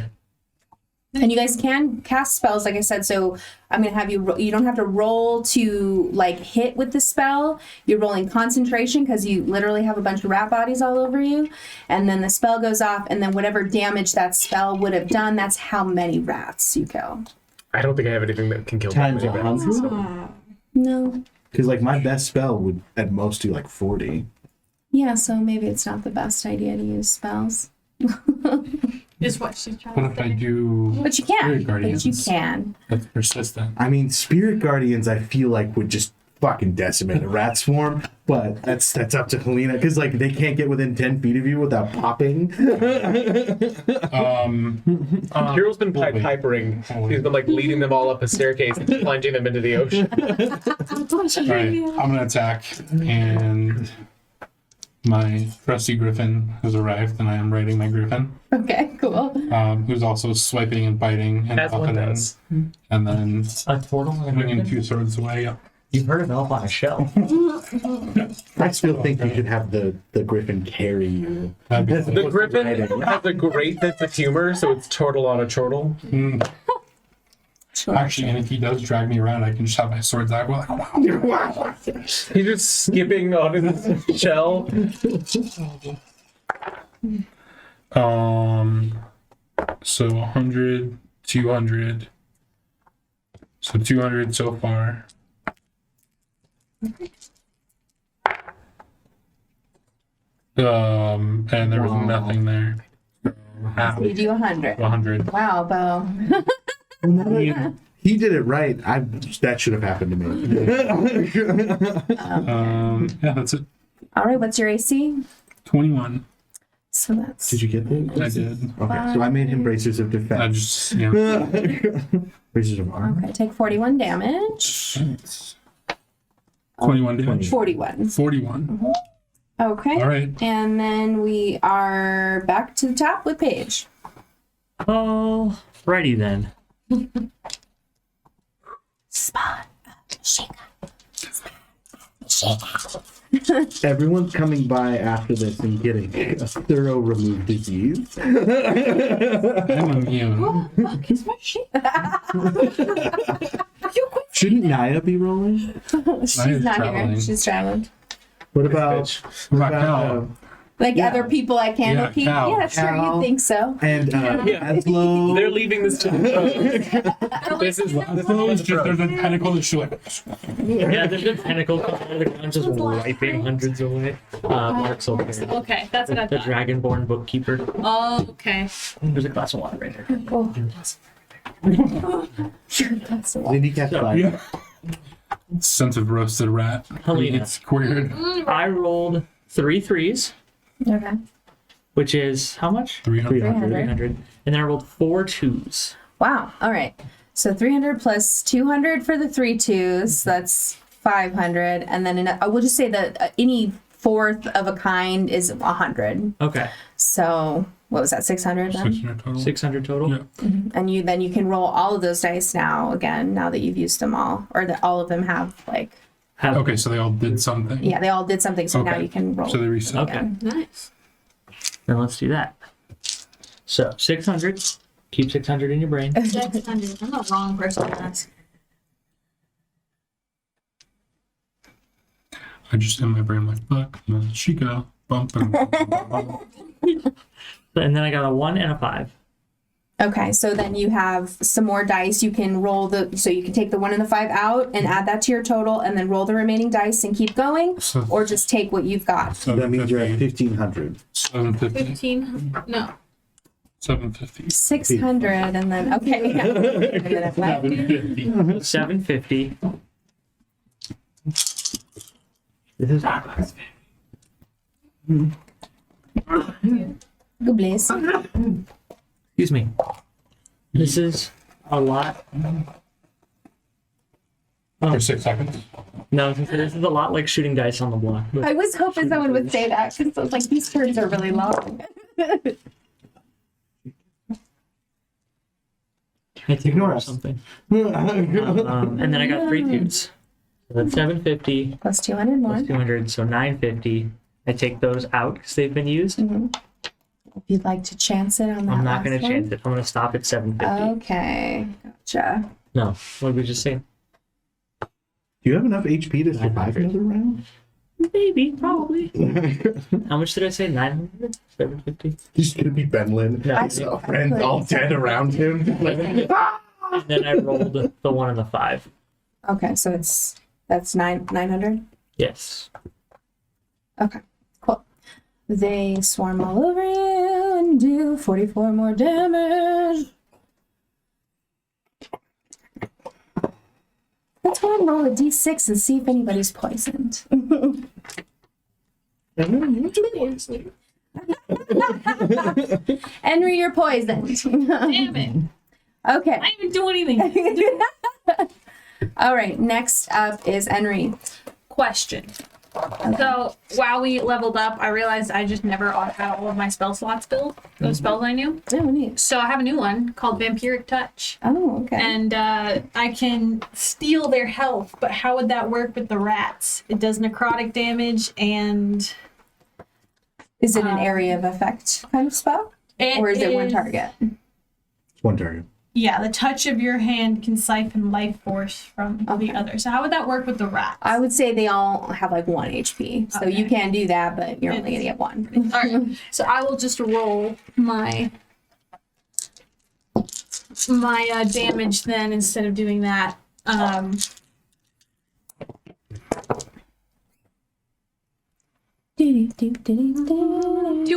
And you guys can cast spells, like I said. So I'm gonna have you. You don't have to roll to like hit with the spell. You're rolling concentration because you literally have a bunch of rat bodies all over you. And then the spell goes off, and then whatever damage that spell would have done, that's how many rats you kill. I don't think I have anything that can kill Times that many rats. 100? No. Because like my best spell would at most do like 40. Yeah. So maybe it's not the best idea to use spells. is what she's trying What to if say. I do But you can. Spirit But Guardians? you can. That's persistent. I mean, spirit guardians, I feel like would just fucking decimate a rat swarm, but that's up to Helena because like they can't get within 10 feet of you without popping. Kyril's been Pied Pipering. He's been like leading them all up a staircase and plunging them into the ocean. All right, I'm gonna attack, and my trusty griffin has arrived, and I am riding my griffin, Okay, cool. who's also swiping and biting and As one buffeting, does. and then A turtle and a swinging griffin? 2 swords away. Yep. You've heard of Elf on a Shelf. I still think you should have the griffin carry you. That'd be The griffin has a great sense of humor, so it's turtle on a turtle. Sure. Actually, and if he does drag me around, I can just have my swords out. Wow. He's just skipping on his shell. So 100, 200. So 200 so far. And there was nothing there. So you do 100. 100. Wow, Bo. He did it right. That should have happened to me. Yeah, that's it. All right, what's your AC? 21. So that's Did you get that? I did. Okay, so I made him bracers of I defense. just, yeah. Bracers of armor. okay. Take 41 damage. 21 damage. 41. 41. Okay. All right. And then we are back to the top with Paige. Alrighty then. Spot. Meshika. Everyone's coming by after this and getting a thorough remove disease. I'm immune. Shouldn't Naya be rolling? She's Naya's not traveling. here. She's traveling. What about What about Cal? Like Yeah. other people at Candlekeep? Cal. Yeah, sure, Cal. you think so. and Yeah. Aslo? They're leaving this to the pros. This is There's a tentacle that's like, Yeah, there's a tentacle coming out of the ground just wiping hundreds away. Mark's over there. Okay, that's what I The thought. Dragonborn bookkeeper. Oh, okay. There's a glass of water right there. Lindy cast fire. sense of roasted rat. Helena. It's squared. I rolled 3 3s, Okay. which is how much? 300. 300. And then I rolled 4 2s. Wow. All right. So 300 plus 200 for the 3 2s. That's 500. And then I will just say that any fourth of a kind is 100. Okay. So what was that? 600 then? 600 total. 600 total. Yeah. And you can roll all of those dice now again, now that you've used them all, or that all of them have like, Have- Okay, so they all did something. yeah, they all did something. So now Okay. you can roll. So they reset. Okay. again. Nice. Then let's do that. So 600. Keep 600 in your brain. 600. I'm the wrong person to ask. I just in my brain like, look, Meshika, bump and And then I got a 1 and a 5. Okay, so then you have some more dice. You can roll so you can take the 1 and the 5 out and add that to your total, and then roll the remaining dice and keep going, So- or just take what you've got. So that means you're at 1,500. 750. 15. No. 750. 600, and then okay, yeah. And then a 5. 750. 750. This is Good bless. Excuse me. This is a lot. For 6 seconds. No, I was gonna say this is a lot like shooting dice on the block. But I was hoping someone would say that because I was like, these turns are really long. I take Ignore or us. something. And then I got 3 2s. So that's 750 Plus 200 more. plus 200, so 950. I take those out because they've been used. If you'd like to chance it on that. I'm not going last to chance it. I'm going to stop at 750. one. Okay, gotcha. No, what did we just say? Do you have enough HP to survive 900. another round? Maybe, probably. How much did I say? 900? 750? He's gonna be Benlin. No, I- no. Friends all dead around him. And then I rolled the 1 and the 5. Okay, so that's 900. Yes. Okay, cool. They swarm all over you and can do 44 more damage. Let's go ahead and roll a d6 and see if anybody's poisoned. Henry, you're poisoned. Damn it. Okay. I didn't do anything. All right. Next up is Henry. Question. So while we leveled up, I realized I just never had all of my spell slots filled. Those spells I knew. Oh, neat. So I have a new one called Vampiric Touch. Oh, okay. And I can steal their health, but how would that work with the rats? It does necrotic damage and... Is it an area of effect kind of spell? Or is it one target? It's one target. Yeah, the touch of your hand can siphon life force from the other. So how would that work with the rats? I would say they all have like 1 HP. So you can do that, but you're only going to get 1. All right. So I will just roll my damage then instead of doing that. 2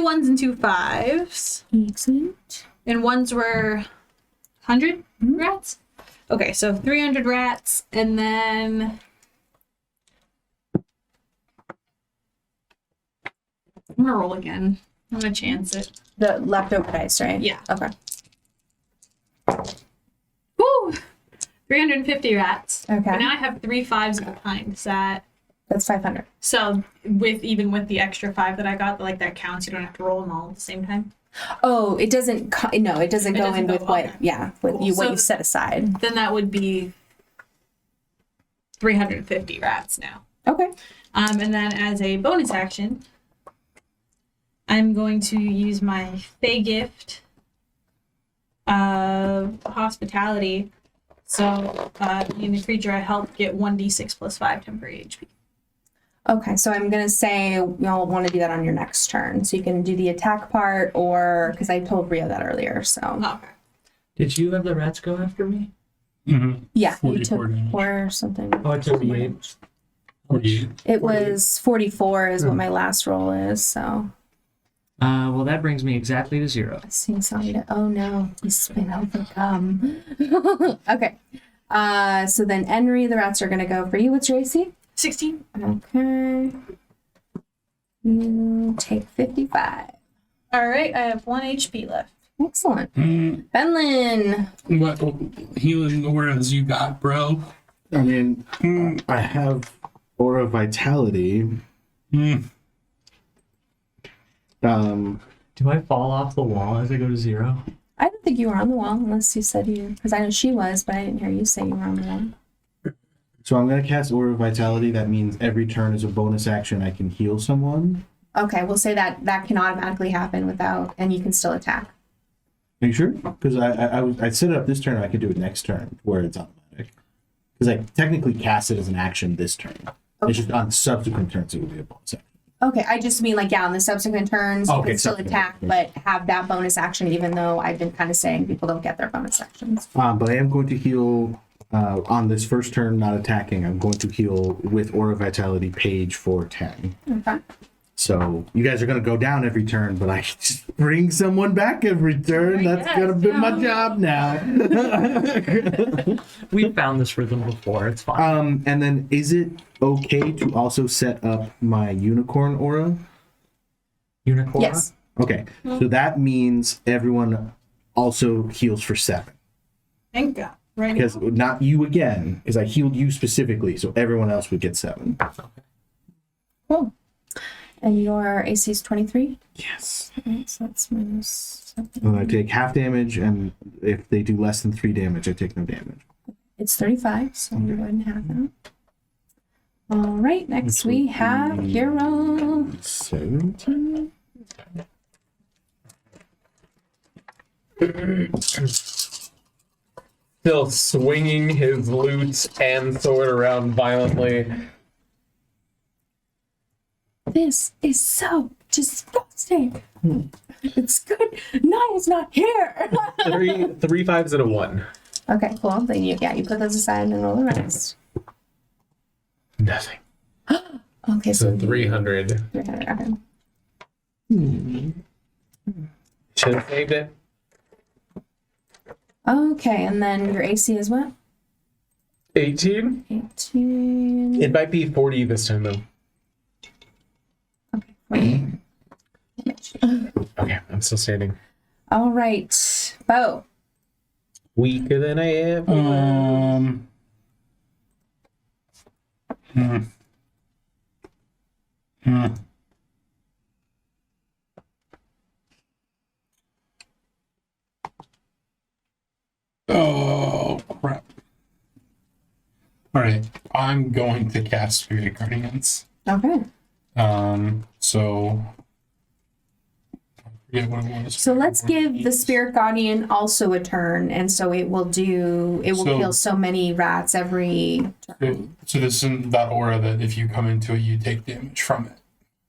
1s and 2 5s. Excellent. And ones were 100 rats? Okay, so 300 rats, and then... I'm gonna roll again. I'm gonna chance it. The leftover dice, right? Yeah. Okay. Woo! 350 rats. Okay. But now I have 3 5s behind. Is that... That's 500. So even with the extra 5 that I got, like that counts. You don't have to roll them all at the same time. Oh, it doesn't. No, it doesn't go doesn't in go- with what. okay. Yeah, with Cool. you what So you set aside. Then that would be 350 rats now. Okay. And then as a bonus action, I'm going to use my Fey gift of hospitality. So me and the creature I help get 1d6 plus 5 temporary HP. Okay, so I'm gonna say you'll want to do that on your next turn, so you can do the attack part, or because I told Rio that earlier. So Okay. Did you have the rats go after me? Mm-hmm. yeah, you 44 took damage. 4 or something. Oh, it took me 8. 48. It was 44 is what my last roll is. So Well, that brings me exactly to 0. it seems to. Oh no, he's been overcome. Okay. So then Henry, the rats are gonna go for you. What's your AC? 16. Okay. You take 55. All right, I have 1 HP left. Excellent. Benlin. What healing auras you got, bro? I mean, I have Aura Vitality. Mm. Do I fall off the wall as I go to 0? I don't think you were on the wall unless you said you, because I know she was, but I didn't hear you say you were on the wall. So I'm going to cast Aura Vitality. That means every turn as a bonus action I can heal someone. Okay, we'll say that can automatically happen without, and you can still attack. Are you sure? Because I set it up this turn. I could do it next turn where it's automatic. Because I technically cast it as an action this turn. Okay. It's just on subsequent turns it will be a bonus action. Okay, I just mean like, yeah, on the subsequent turns, you Okay, can still subsequent attack, turns. but have that bonus action, even though I've been kind of saying people don't get their bonus actions. But I am going to heal on this first turn, not attacking. I'm going to heal with Aura Vitality Page for 10. Okay. So you guys are going to go down every turn, but I can just bring someone back every turn. That's Yes, going to be my no. job now. We found this rhythm before. It's fine. And then is it okay to also set up my Unicorn Aura? Unicorn? Yes. Okay, so that means everyone also heals for 7. Thank God. Right now. Because not you again, because I healed you specifically, so everyone else would get 7. Cool. And your AC is 23? Yes. Okay, so that's minus 7. And I take half damage, and if they do less than 3 damage, I take no damage. It's 35, so you wouldn't have that. All right, next we have Hero. 17. Still swinging his lute and sword around violently. This is so disgusting. It's good. Niall's not here. Three 5s and a 1. Okay, cool. Then you put those aside and roll the rest. Nothing. Okay, So so 300. 300. Okay. Should have saved it. Okay, and then your AC is what? 18. 18. It might be 40 this time though. Okay. 40. Okay, I'm still standing. All right, Bo. Weaker than I am. Hmm. Hmm. Oh crap! All right, I'm going to cast Spirit Guardians. Okay. So I forget what it was. So let's give the Spirit Guardian also a turn, and so it will kill so many rats every turn. So this is that aura that if you come into it, you take damage from it.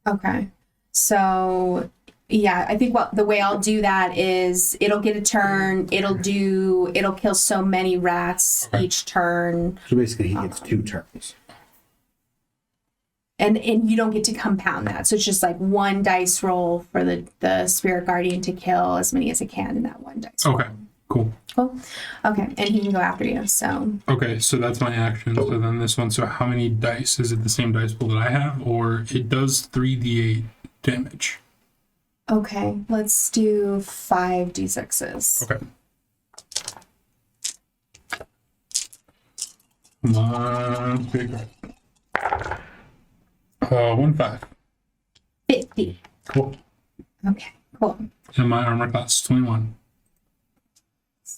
Okay. So yeah, I think the way I'll do that is it'll get a turn, it'll kill so many rats each turn. So basically, he gets 2 turns. And you don't get to compound that. So it's just like 1 dice roll for the Spirit Guardian to kill as many as it can in that 1 dice roll. Okay, cool. Cool. Okay, and he can go after you. So Okay, so that's my action. So then this one. So how many dice? Is it the same dice pool that I have, or it does 3d8 damage? okay, let's do 5 d6s. Okay. Come on, big right. 1 5. 50. Cool. Okay, cool. And my armor class is 21.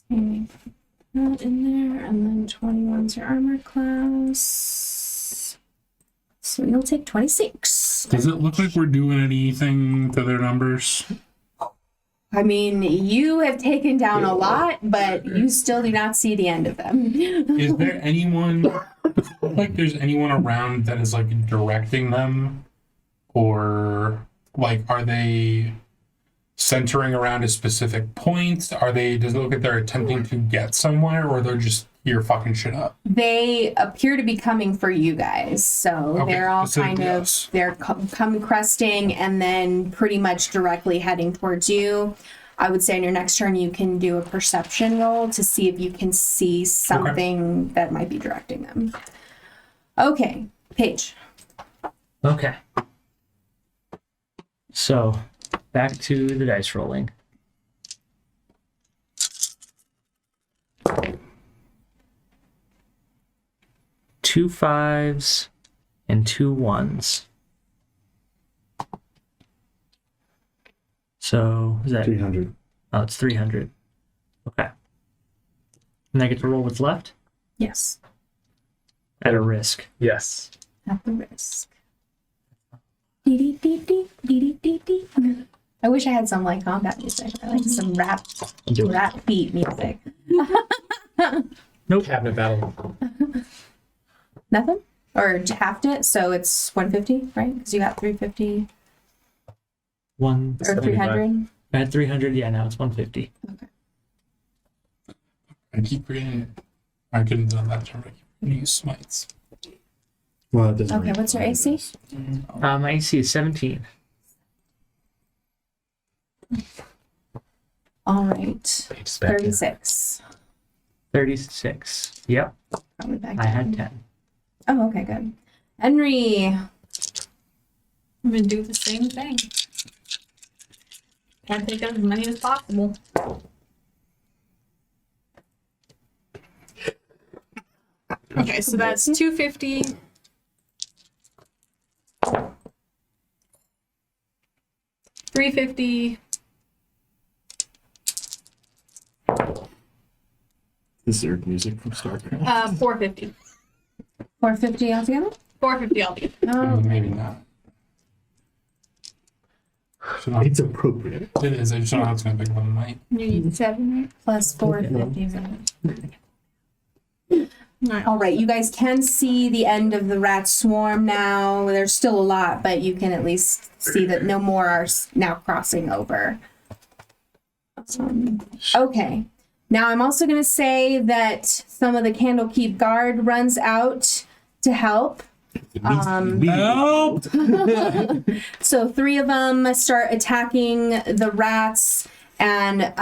That in there, and then 21's your armor class. So you'll take 26. Does it look like we're doing anything to their numbers? I mean, you have taken down a lot, but you still do not see the end of them. Is there anyone, like there's anyone around that is like directing them? Or like, are they centering around a specific point? Does it look like they're attempting to get somewhere, or they're just here fucking shit up? They appear to be coming for you guys, so Okay, they're all specifically kind of us. they're coming cresting and then pretty much directly heading towards you. I would say on your next turn you can do a perception roll to see if you can see something that might be directing them. Okay, Paige. Okay. So, back to the dice rolling. Two 5s and 2 1s. So, is that 300. Oh, it's 300. Okay. And I get to roll what's left Yes, at a risk. Yes. at the risk. Dee-dee-dee-dee, dee-dee-dee-dee. I wish I had some like combat music. I like some rap beat music. Nope. Cabinet battle. Nothing? Or halved it, so it's 150, right? Because you got 350 One. or 300. I had 300. Yeah, now it's 150. I keep forgetting. I couldn't do that term. I keep forgetting to use smites. Well, it doesn't Okay, really what's your matter. AC? My AC is 17. All right, Page is back in. 36. 36. Yep. Probably back I had down. 10. Oh, okay, good. Henry. I'm gonna do the same thing. Can't take as many as possible. Okay, so that's 250. $350. This is Earth music from StarCraft. $450. 450 altogether? $450 altogether. Oh, Maybe not. So no, It's appropriate. it is. I just don't know how it's going to pick up on the night. You need 7, right? plus 450. Alright. All right, you guys can see the end of the rat swarm now. There's still a lot, but you can at least see that no more are now crossing over. Okay. Now I'm also going to say that some of the Candlekeep guard runs out to help. Help! So 3 of them start attacking the rats, and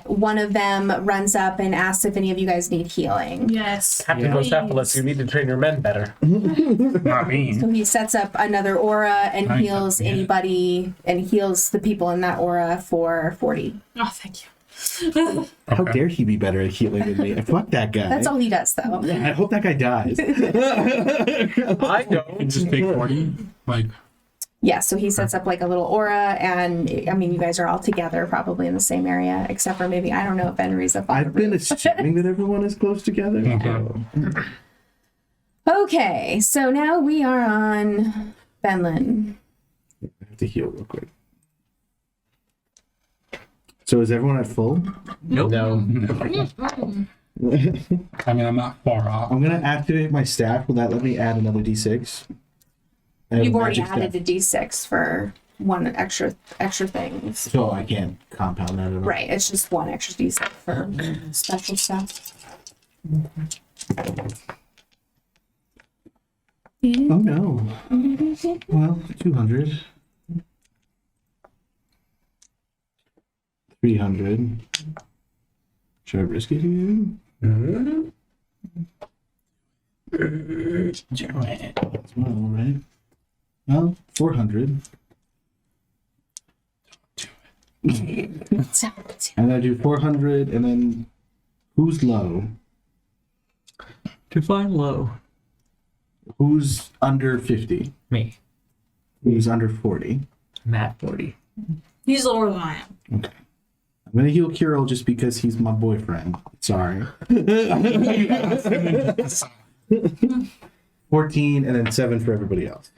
one of them runs up and asks if any of you guys need healing. Yes. Captain Vocephalus, you need to train your men better. Not me. So he sets up another aura and Nice. heals Yeah. anybody, and heals the people in that aura for 40. Oh, thank you. How Okay. dare he be better at healing than me? Fuck that guy. That's all he does, though. I hope that guy dies. I You don't. just take 40. Like, Yeah, so he sets up like a little aura, and I mean, you guys are all together probably in the same area, except for maybe, I don't know if Henry's up on I've been assuming that everyone is close together. Okay. Okay, so now we are on Benlin. I have to heal real quick. So is everyone at full? Nope. No. I mean, I'm not far off. I'm gonna activate my staff. Will that let me add another d6? I have You've a already magic added staff, a d6 for one extra things. so I can't compound that at all. Right, it's just one extra d6 for special stuff. Oh no. Well, 200. 300. Should I risk it here? As well, right? Well, 400. And I do 400, and then who's low? Define low. Who's under 50? Me. Who's under 40? I'm at 40. He's lower than I am. Okay. I'm gonna heal Kirill just because he's my boyfriend. Sorry. 14 and then 7 for everybody else.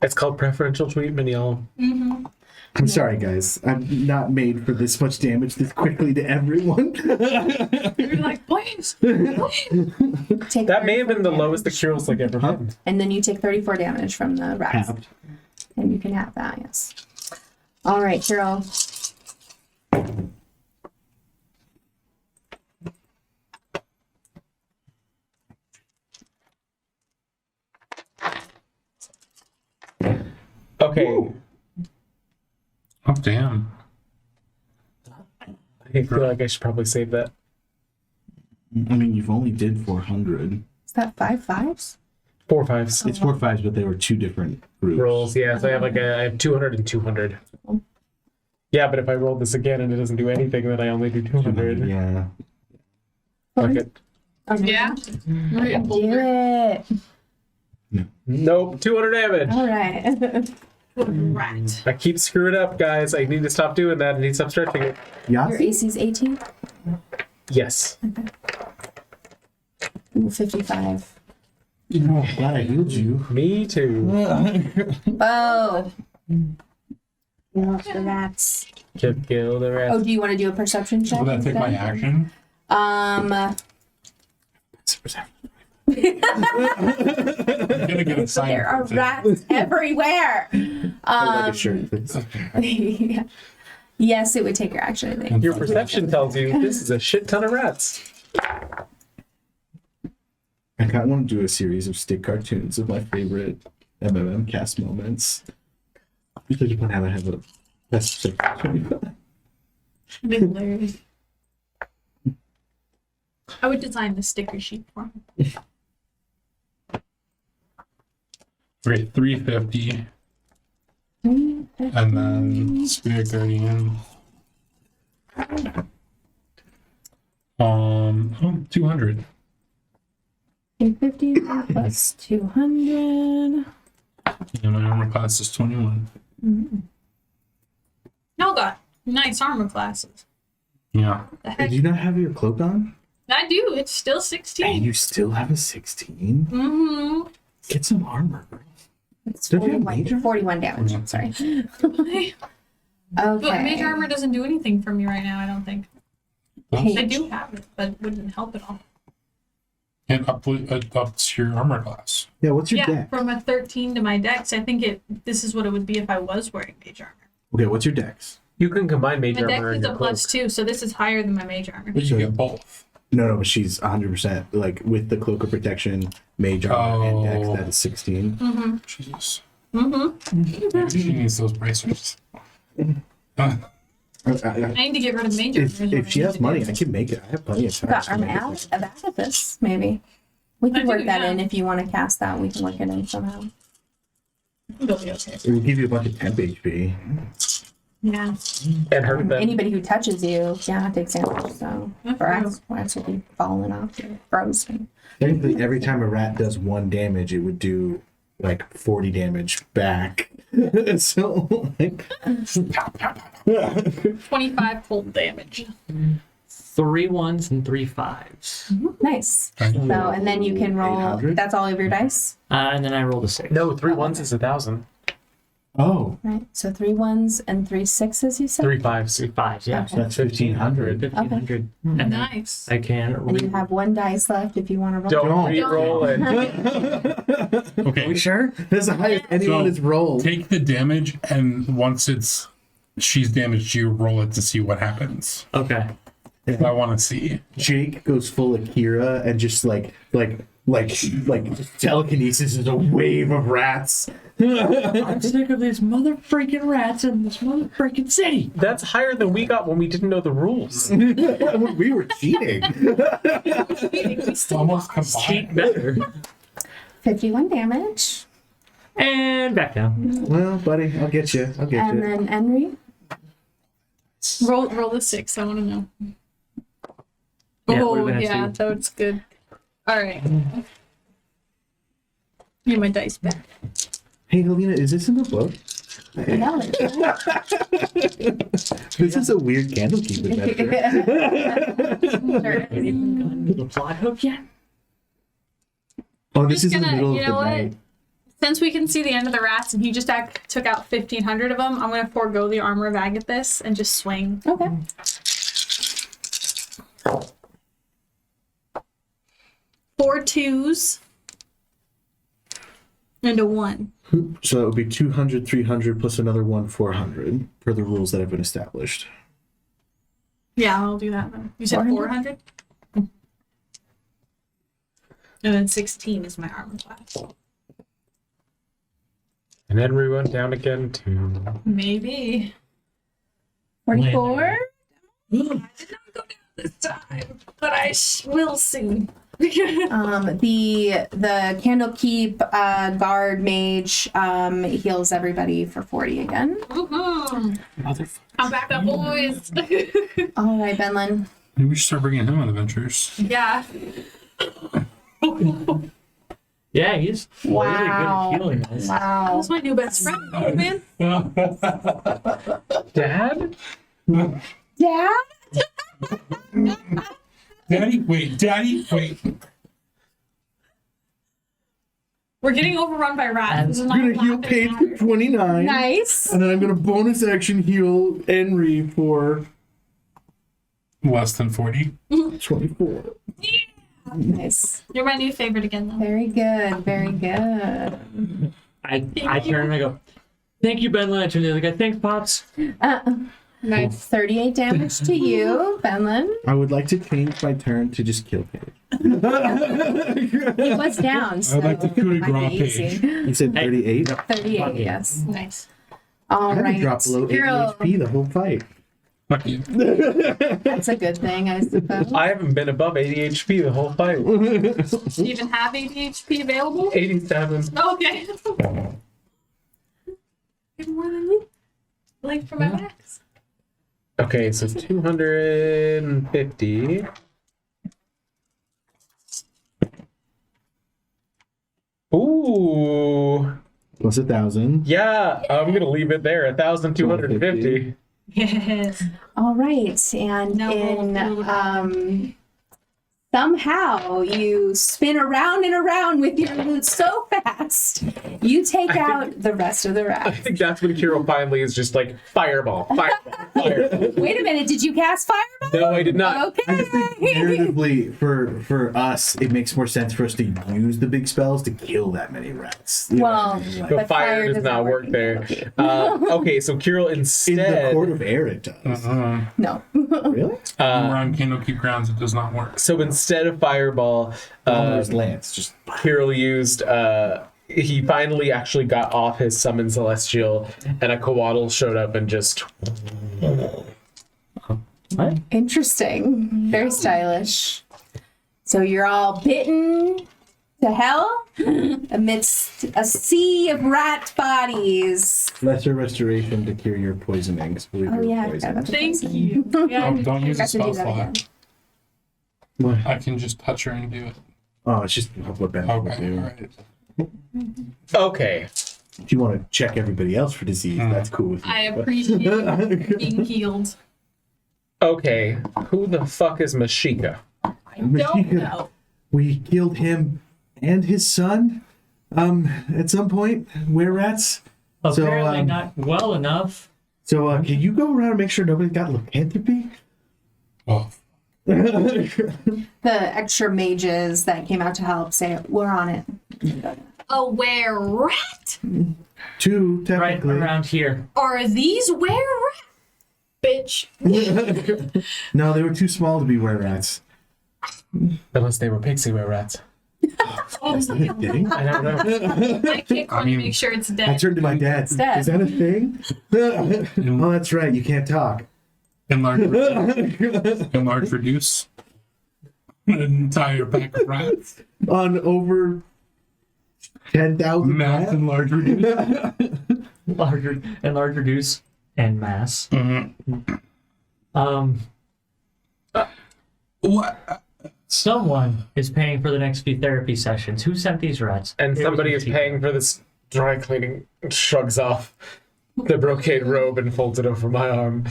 It's called preferential treatment, y'all. I'm sorry, guys. I'm not made for this much damage this quickly to everyone. You're like, please, please. Take That may have been the 34 lowest the Kyril's like ever Huh? been. And then you take 34 damage from the rats. Halved. And you can have that, yes. All right, Kirill. Okay. Oh, damn. I feel like I should probably save that. I mean, you've only did 400. Is that 5 5s? 4 5s. It's 4 5s, but they were 2 different groups. Rolls, yeah. So I have 200 and 200. Yeah, but if I roll this again and it doesn't do anything, then I only do 200. Yeah. Fuck it. Yeah. Do it. Nope, 200 damage. All right. Right. I keep screwing up, guys. I need to stop doing that. I need to stop stretching it. Your Yasi? AC's 18? Yes. Ooh, 55. Oh, glad I healed you. Me too. Oh. Kill the rats. Kill the rest. Oh, do you want to do a perception check? Will that take my instead? action? Um, I'm gonna get a sign. there are rats everywhere. Like a shirt, please. Yeah. Yes, it would take your action, I think. Your perception tells you this is a shit ton of rats. I kind of want to do a series of stick cartoons of my favorite MMM cast moments. I just want to have a best of 25. Hilarious. I would design the sticker sheet for him. Okay, 350. And then Spirit Guardian. 200. 50 plus 200. And my armor class is 21. No, God. Nice armor classes. Yeah. The heck? Do you not have your cloak on? I do. It's still And 16. you still have a 16? Mm-hmm. Get some armor, girl. It's Don't you have 41, major? 41 damage. Sorry. But Okay. mage armor doesn't do anything for me right now, I don't think. I do have it, but it wouldn't help at all. And ups your armor class. Yeah, what's your Yeah, dex? from a 13 to my dex, I think this is what it would be if I was wearing mage armor. Okay, what's your dex? You can combine major My armor dex and is your a cloak. +2, so this is higher than my mage armor. But you get both. No, but she's 100%. Like, with the cloak of protection, mage armor, and dex, Oh. that is 16. Mm-hmm. Jesus. Mm-hmm. Maybe she needs those bracers. I need to get rid of major. If she has money, I can make it. I have plenty of time. Got our Abacus, maybe. We can I work do, that yeah. in if you want to cast that. We can work it in somehow. It'll be okay. It will give you a bunch of temp HP. Yeah. And her then. Anybody who touches you, takes damage. So rats will be falling off or frozen. Technically, every time a rat does 1 damage, it would do like 40 damage back. So, like, 25 cold damage. 3 1s and 3 5s. Nice. So, and then you can roll. 800? That's all of your dice. And then I rolled a 6. No, 3 1s is 1,000. oh, Right. So 3 1s and 3 6s, you said? 3 5s. 3 5s, yeah. Okay. that's 1,500. 1,500. And then Nice. I can And you have 1 dice left if you want to roll. Don't Don't. re-roll it. Are we Okay, sure? That's the highest anyone So- has rolled. take the damage, and once she's damaged, you roll it to see what happens. Okay. I want to see. Jake goes full Akira and just like telekinesis is a wave of rats. I'm sick of these mother freaking rats in this mother freaking city. That's higher than we got when we didn't know the rules. We were cheating. It's almost Cheat combined. better. 51 damage. And back down. Well, buddy, I'll get you. I'll get And you. then Henry. Roll the 6. I want to know. Yeah, Oh, would've been a yeah, 2. so it's good. All right. Get my dice back. Hey, Helena, is this in the book? No. This is a weird Candlekeep adventure. Sure. Have you even gotten to the plot hook yet? Oh, this Just is in the gonna- middle you of know the what? night. Since we can see the end of the rats and he just took out 1,500 of them, I'm going to forego the armor of Agathis and just swing. Okay. 4 2s and a 1. So it would be 200, 300 plus another one, 400 per the rules that have been established. Yeah, I'll do that then. You said 400? 400? And then 16 is my armor class. And then we went down again to. Maybe. 44. I did not go down this time, but I will soon. The Candlekeep guard mage heals everybody for 40 again. Woohoo! Motherfucker. I'm back up, boys. All right, Benlin. Maybe we should start bringing him on adventures. Yeah. Yeah, he's Wow. really good at healing us. Wow. That's my new best friend, oh, man. Dad? Yeah. Daddy, wait. We're getting overrun by rats. This is I'm not gonna heal laughing Paige matter. for 29. Nice. And then I'm gonna bonus action heal Henry for Less than 40. 24. Nice. You're my new favorite again, though. Very good. Very good. I turn and I go, thank you, Ben Lynn. I turn to the other guy, thanks, Pops. Nice. 38 damage to you, Benlin. I would like to change my turn to just kill Paige. He was down. So I'd like to coup de it might grace be easy. Paige. You said 38? 38, yes. Nice. All I had right. to drop below 80 Girl, HP the whole fight. Fuck you. that's a good thing, I suppose. I haven't been above 80 HP the whole fight. Do you even have ADHP available? 87. Okay. Good more than me. Like for my max. Okay, so 250. Ooh. Plus 1,000. Yeah, I'm gonna leave it there. 1,250. Yes. All right, and No, somehow you spin around and around with your loot so fast, you take out the rest of the I rats. think that's when Kiro finally is just like, fireball, fireball. Wait a minute, did you cast fireball? No, I did not. I just think Okay. narratively, for us, it makes more sense for us to use the big spells to kill that many rats. You know Well, what I mean? Like, But fire does not work in there. Candlekeep. Okay, so Kirill in the instead. Court of Air, it does. No. Really? Around Candlekeep grounds, it does not work. So instead of fireball, Almost Lance. Just Kirill used. He finally actually got off his summon celestial, and a kowaddle showed up and just What? Interesting. Very stylish. So you're all bitten to hell amidst a sea of rat bodies. Lesser restoration to cure your poisonings. Believe Oh you're yeah, I forgot poisoned. about the Thank poison. you. Yeah. Oh, don't use a Forgot to do spell that slot. again. What? I can just touch her and do it. Oh, it's just what Ben will Okay, do. all right. Okay. If you want to check everybody else for disease, that's cool with me. I appreciate being healed. Okay. Who the fuck is Meshika? I don't Meshika. know. We killed him and his son. At some point, were rats. Apparently So, not well enough. So, can you go around and make sure nobody's got lycanthropy? Oh, The extra mages that came out to help say we're on it. A were rat? Two, Right technically. around here. Are these were rat? Bitch. No, they were too small to be were rats. Unless they were pixie were rats. Is that a thing? I don't know. I kick one to make sure it's I dead. turned to my dad. dead. Is that a thing? Oh, that's right. You can't talk. enlarge, enlarge, reduce. An entire pack of rats. On over 10,000 Math, rats? enlarge, reduce. Larger and large reduce and mass. What? Someone is paying for the next few therapy sessions. Who sent these rats? And It was somebody is Meshika. paying for this dry cleaning. Shrugs off the brocade robe and folds it over my arm.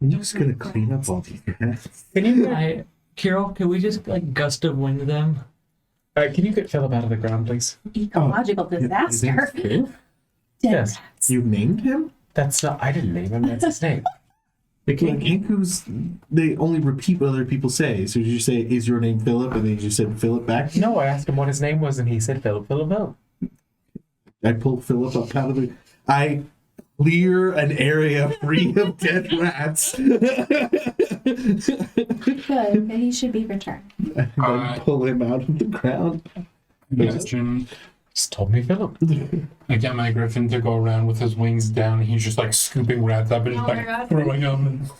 I'm just going to clean up all these rats. Can you Kirill, can we just like gust of wind them? can you get Philip out of the ground, please? Ecological disaster. Dead Yes. rats. You named him? That's not. I didn't name him. That's his name. The Well, king. Kenku's, they only repeat what other people say. So did you say, is your name Philip? And then you just said Philip back? No, I asked him what his name was, and he said Philip. Philip. I pulled Philip up out of the. I clear an area free of dead rats. Good. Then he should be returned. And then pull him out of the ground. Imagine Just told me Philip. I get my griffin to go around with his wings down. He's just like scooping rats up and just Oh my like God. throwing them and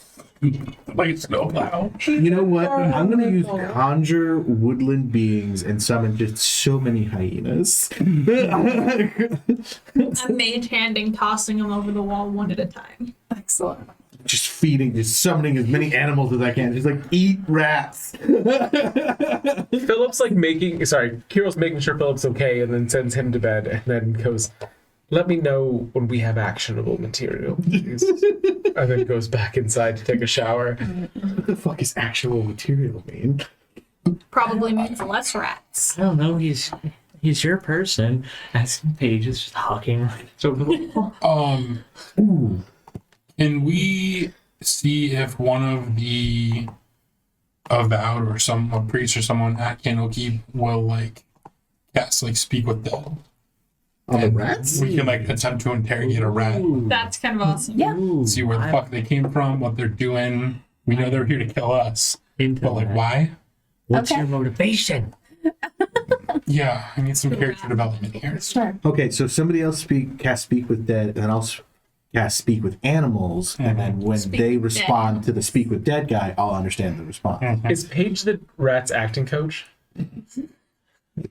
like a snowplow. You know what? I'm going to use conjure woodland beings and summon just so many hyenas. I'm mage handing, tossing them over the wall one at a time. Excellent. Just feeding, just summoning as many animals as I can. Just like, eat rats. Philip's like making. Sorry, Kirill's making sure Philip's okay, and then sends him to bed, and then goes, "Let me know when we have actionable material, please." And then goes back inside to take a shower. What the fuck is actual material mean? Probably means less rats. I don't know. He's your person. As Paige is just hawking right over the wall. Ooh. Can we see if one of the avowed or a priest or someone at Candlekeep will like cast like speak with dead? On the And rats? We can like attempt to interrogate a rat, That's kind of awesome. Yeah. see where the fuck they came from, what they're doing. We know they're here to kill us, Into but like that. why? What's Okay. your motivation? Yeah, I need some character development here. Sure. Okay, so somebody else cast speak with dead, and then I'll cast speak with animals, and then when Speak they with dead respond to the speak with dead guy, I'll understand the response. Is Paige the rat's acting coach?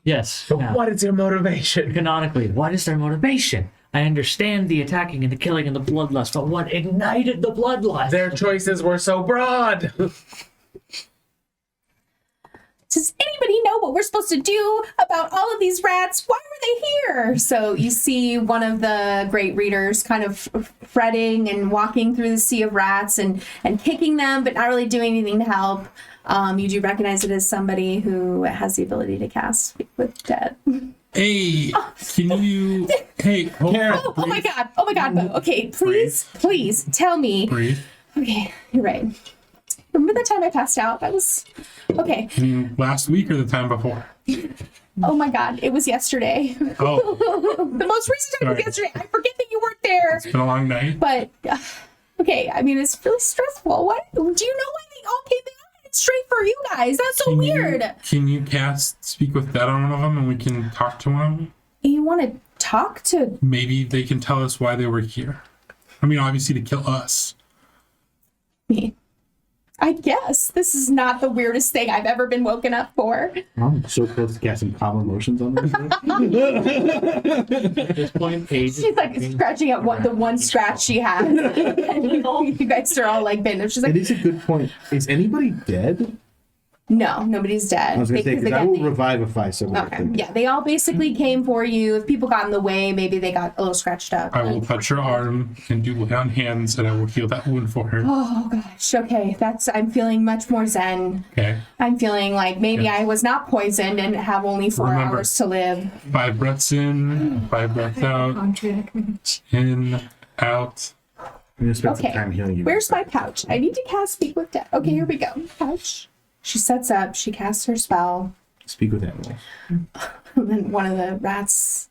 Yes. But now, what is your motivation? canonically, what is their motivation? I understand the attacking and the killing and the bloodlust, but what ignited the bloodlust? Their choices were so broad. Does anybody know what we're supposed to do about all of these rats? Why were they here? So you see one of the great readers kind of fretting and walking through the sea of rats and kicking them, but not really doing anything to help. You do recognize it as somebody who has the ability to cast Speak with Dead. Hey, can you? Hey, hold Oh my god! Oh my god! Bo. Okay, please tell me. breathe. Okay, you're right. Remember that time I passed out? That was okay. Last week or the time before? Oh my god, it was yesterday. Oh, The most recent time was Sorry. yesterday. I forget that you weren't there. it's been a long night. But okay, I mean it's really stressful. What do you know why they all came out? It's straight for you guys. That's so weird. Can you cast Speak with Dead on one of them and we can talk to one of them? You want to talk to? Maybe they can tell us why they were here. I mean, obviously to kill us. Me. I guess this is not the weirdest thing I've ever been woken up for. I'm so close to casting calm emotions on this. At this point, Paige is She's like scratching at the one scratch she has. And you guys are all like bent. She's like, It is a good point. Is anybody dead? no, nobody's dead. I was going to say, because I will they- revivify someone. Okay. Yeah, they all basically came for you. If people got in the way, maybe they got a little scratched up. I will touch her arm and do lay on hands, and I will heal that wound for her. Oh gosh. Okay, I'm feeling much more zen. Okay. I'm feeling like maybe Yeah. I was not poisoned and have only 4 Remember. hours to live. 5 breaths in, 5 breaths out. In, out. I'm going to spend some Okay. time healing you. Where's my pouch? I need to cast Speak with Death. Okay, here we go. Pouch. She sets up. She casts her spell. Speak with animals. And then one of the rats.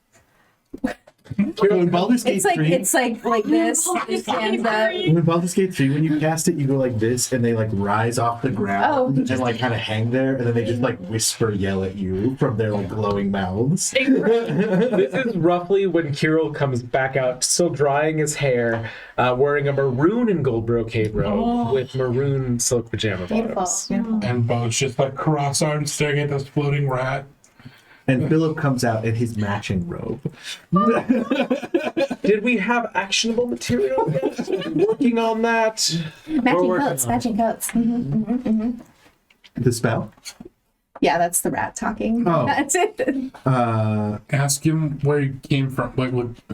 When Baldur's Gate 3, It's like this. It stands up. when Baldur's Gate 3, when you cast it, you go like this, and they like rise off the ground Oh. and like kind of hang there, and then they just like whisper, yell at you from their like glowing mouths. This is roughly when Kirill comes back out, still drying his hair, wearing a maroon and gold brocade robe with maroon silk pajama Beautiful. bottoms. And Bo's just like cross arms staring at this floating rat. And Philip comes out in his matching robe. Did we have actionable material yet? Working on that. Matching working coats. on Matching coats. The spell? Yeah, that's the rat talking. Oh. That's it. Ask him where he came from.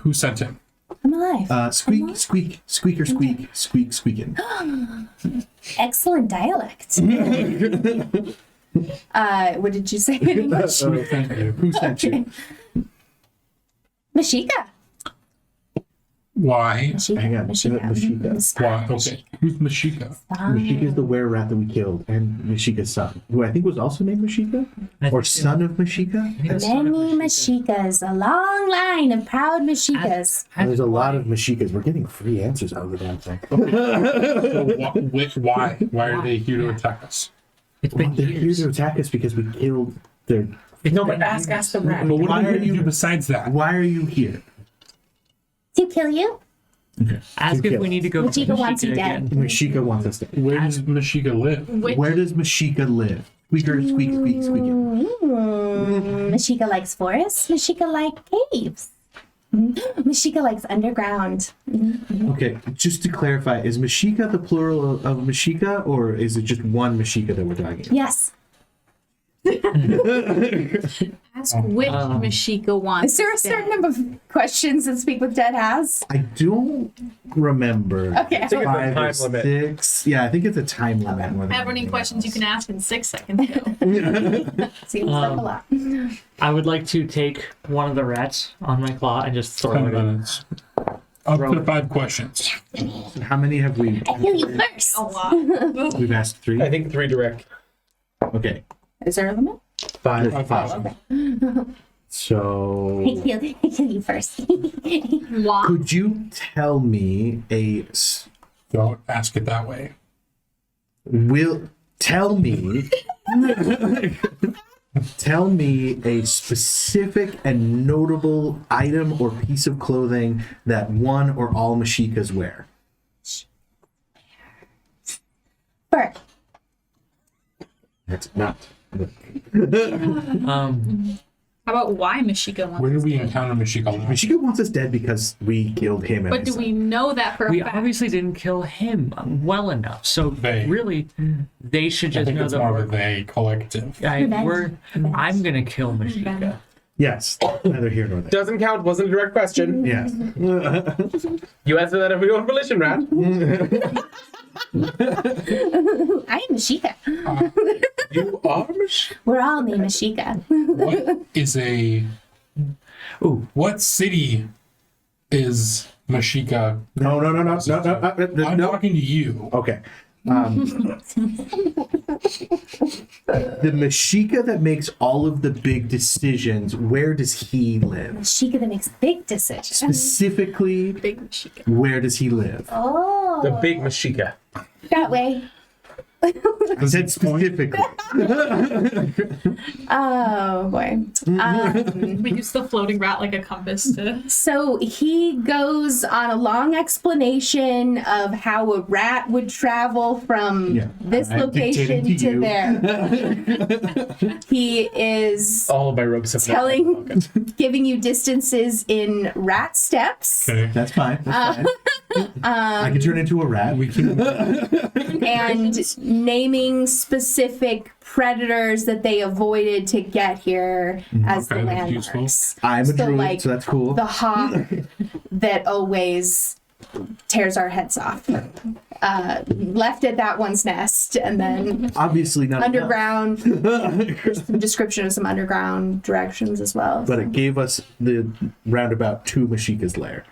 Who sent him? I'm alive. Squeak, squeak, squeaker, squeak, squeak, squeaking. Excellent dialect. What did you say in English? Thank you. Who sent you? Meshika. Why? Hang on. Meshika. Why? Okay. Who's Meshika? Meshika is the were rat that we killed, and Meshika's son, who I think was also named Meshika? Or son of Meshika? Many Meshikas, a long line of proud Meshikas. There's a lot of Meshikas. We're getting free answers out of the damn thing. So why? Why are they here to attack us? It's been They're here years. to attack us because we killed their... No, but ask the rat. But what Why are are you you- do besides that? Why are you here? To kill you? Ask if we need to go to Meshika wants you dead. again. Meshika wants us to... Where does Meshika live? Where does Meshika live? Squeaker, squeak, squeak, squeaking. Meshika likes forests. Meshika likes caves. Meshika likes underground. Okay, just to clarify, is Meshika the plural of Meshika, or is it just one Meshika that we're talking about? Yes. Ask which Meshika wants. Is there a certain number of questions that Speak with Dead has? I don't remember. Okay. I think it's a 5 or time limit. 6. Yeah, I think it's a time limit. More than Have any anything questions you else. can ask in 6 seconds? Go. Seems like a lot. I would like to take one of the rats on my claw and just throw 10 it in. minutes. Up to 5 questions. How many have we? I kill you first. A lot. We've asked 3. I think 3 direct. Okay, Is there a limit? 5. 5. So, I kill you first. Why? could you tell me Don't ask it that way. tell me a specific and notable item or piece of clothing that one or all Meshikas wear? Fur. That's not. How about why Meshika wants Where did us we dead? encounter Meshika last? Meshika wants us dead because we killed him. And But his do son. we know that for a We fact? obviously didn't kill him well enough, so They. really, they should I just think know it's that more of a they collective. Revenge. I'm gonna kill Meshika. Yes, neither here nor there. Doesn't count. Wasn't a direct question. Yes. You answer that every own volition, rat. I am Meshika. You are Mish. We're all named Meshika. What is a... Ooh, What city is Meshika? No. I'm No. talking to you. Okay. The Meshika that makes all of the big decisions, where does he live? Meshika that makes big decisions. Specifically, Big Meshika. where does he live? Oh. The big Meshika. That way. I said specifically. Oh boy. We use the floating rat like a compass to. So he goes on a long explanation of how a rat would travel from Yeah. this I'm location dictating to to you. there. He is All of my ropes have giving you distances in rat steps Okay. That's fine. That's fine. I can turn into a rat. We can. and naming specific predators that they avoided to get here as Okay, the that's useful. landmarks. I'm a So, druid, like, so that's cool. The hawk that always tears our heads off. Left at that one's nest, and then Obviously not enough. underground. Some description of some underground directions as well. But it gave us the roundabout to Meshika's lair.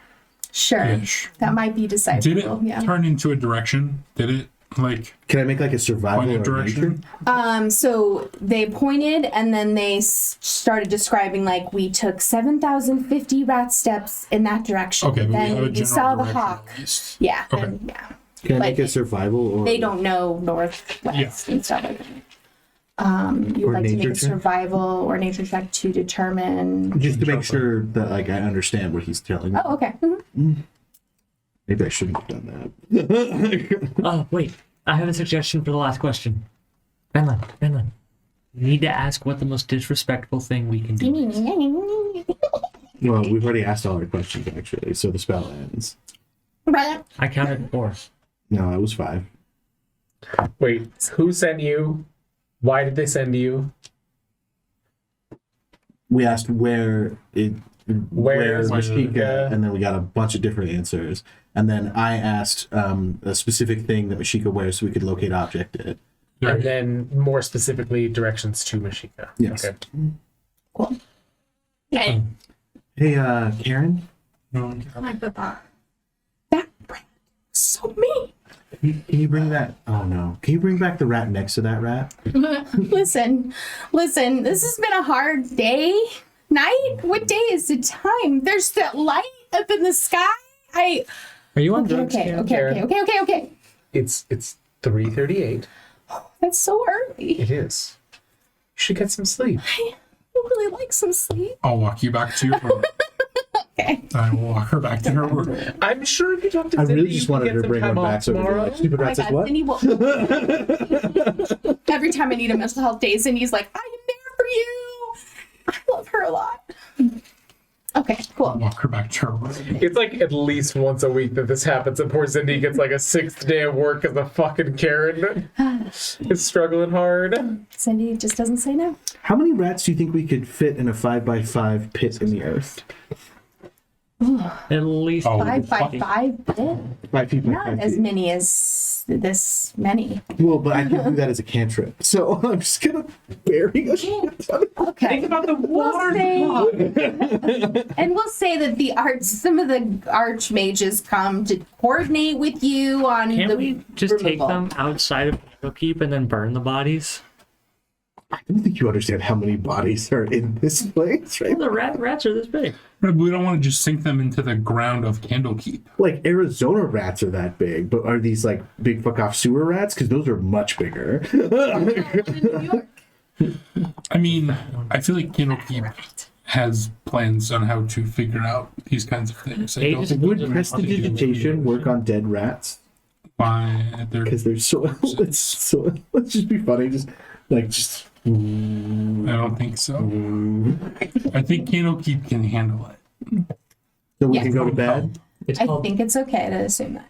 Sure, Ish. that might be Did it decipherable. Yeah. turn into a direction? Did it like Can I make like a survival point a or direction? nature? So they pointed, and then they started describing like we took 7,050 rat steps in that direction. Okay, but we have a then we general saw the direction hawk. at least. Yeah. Okay. And, yeah. Can I But make a survival or They don't know northwest and stuff like that. You'd Or like to make nature a check? survival or nature check to determine. just to make sure that like I understand what he's telling me? Oh, okay. Maybe I shouldn't have done that. Oh, wait. I have a suggestion for the last question. Benlin. You need to ask what the most disrespectful thing we can do is. Well, we've already asked all our questions actually, so the spell ends. I counted 4. No, it was 5. Wait, who sent you? Why did they send you? We asked where's Where's Meshika, Meshika? and then we got a bunch of different answers. And then I asked a specific thing that Meshika wears so we could locate object it. And then more specifically, directions to Meshika. Yes. Okay. Cool. Okay. Hey, Karen, Like the thought. That rat was so mean. can you bring that? Oh no, can you bring back the rat next to that rat? Listen. This has been a hard day. Night? What day is the time? There's that light up in the sky. Are you on drugs? Okay. Karen? Okay. It's 3:38. That's so early. It is. You should get some sleep. I really like some sleep. I'll walk you back to your room. Okay. I will walk her back to her room. I'm sure if you talk to I Cindy, really you just can wanted get to some bring time one off back so we could tomorrow. like stupid Oh my rat says God, what? Cindy will. Every time I need a mental health day, Cindy's like, I am there for you. I love her a lot. Okay, I'll cool. walk her back to her room. It's like at least once a week that this happens, and poor Cindy gets like a 6th day of work as a fucking Karen is struggling hard. Cindy just doesn't say no. How many rats do you think we could fit in a 5x5 pit in the earth? At least Oh, 5 by 5 bit? 5 feet by Not 5 as feet. many as this many. Well, but I can do that as a cantrip, so I'm just gonna bury a shit ton of- Okay. Think about the We'll water. say, and we'll say that some of the archmages come to coordinate with you on Can't the we just take removal. them outside of Candlekeep and then burn the bodies? I don't think you understand how many bodies are in this place, right? The rats are this big. Right, but we don't want to just sink them into the ground of Candlekeep. Like Arizona rats are that big, but are these like big fuck off sewer rats? Because those are much bigger. New York. I mean, I feel like Candlekeep has plans on how to figure out these kinds of things. I don't think Would they're gonna want to do prestidigitation work on dead rats? by their. Because they're so. Let's just be funny. Just. I don't think so. I think Candlekeep can handle it. So we Yes. can go to bed. It's I called think it's okay to assume that.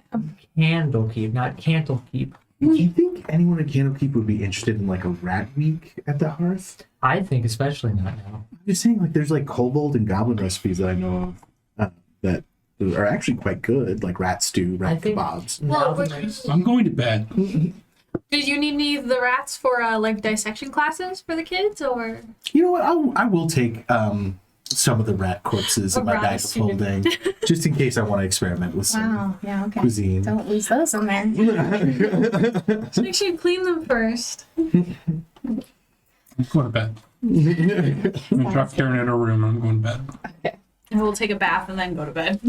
Candlekeep, not Candlekeep. Do you think anyone in Candlekeep would be interested in like a rat week at the hearth? I think especially not now. I'm just saying, like, there's like kobold and goblin recipes that I know of that are actually quite good, like rat stew, I rat think kebabs. now Well, that I'm going to bed. Did you need any of the rats for like dissection classes for the kids, or You know what? I will take some of the rat corpses in my rat bag of student. holding, just in case I want to experiment with some Wow. Yeah. Okay. cuisine. Don't lose those in there. just make sure you clean them first? I'm going to bed. I'm going to drop Karen in her room. I'm going to bed. And we'll take a bath and then go to bed.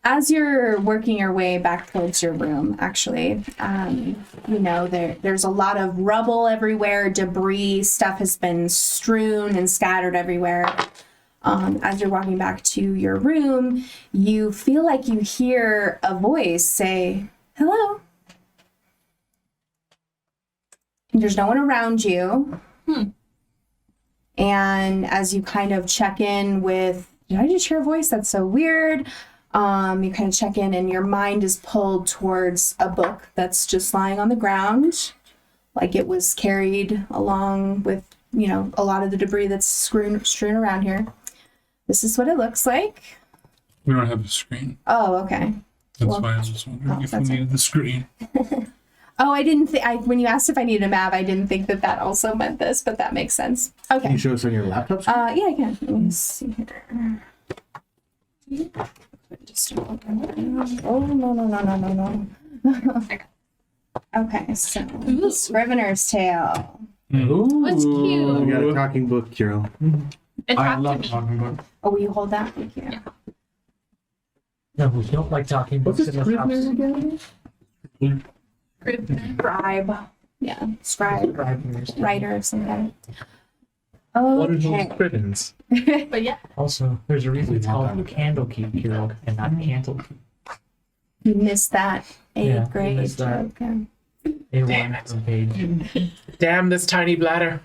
As you're working your way back towards your room, actually, there's a lot of rubble everywhere, debris, stuff has been strewn and scattered everywhere. As you're walking back to your room, you feel like you hear a voice say, "Hello." And there's no one around you. And as you kind of check in with, did I just hear a voice? That's so weird. You kind of check in and your mind is pulled towards a book that's just lying on the ground, like it was carried along with, a lot of the debris that's strewn around here. This is what it looks like. We don't have a screen. Oh, okay. That's why I was just wondering if we that's needed the screen. Oh, I didn't think, when you asked if I needed a map, I didn't think that also meant this, but that makes sense. Can Okay. you show us on your laptop screen? Yeah, I can. Let me see here. Oh, no. Okay, so Scrivener's Tale. What's cute? We got a talking book, Kiro. It I talked love to me. talking about. Oh, will you hold that? Thank you. No, we don't like talking books in this house. again? Scrivener. Scribe. Yeah, scribe. Writer of some kind. What are those Okay. Scrivens? But yeah. Also, there's a reason it's called Candlekeep Hero and not Candlekeep. You missed that. Eighth Yeah, you grade. missed that. Okay. A1 from page. Damn this tiny bladder.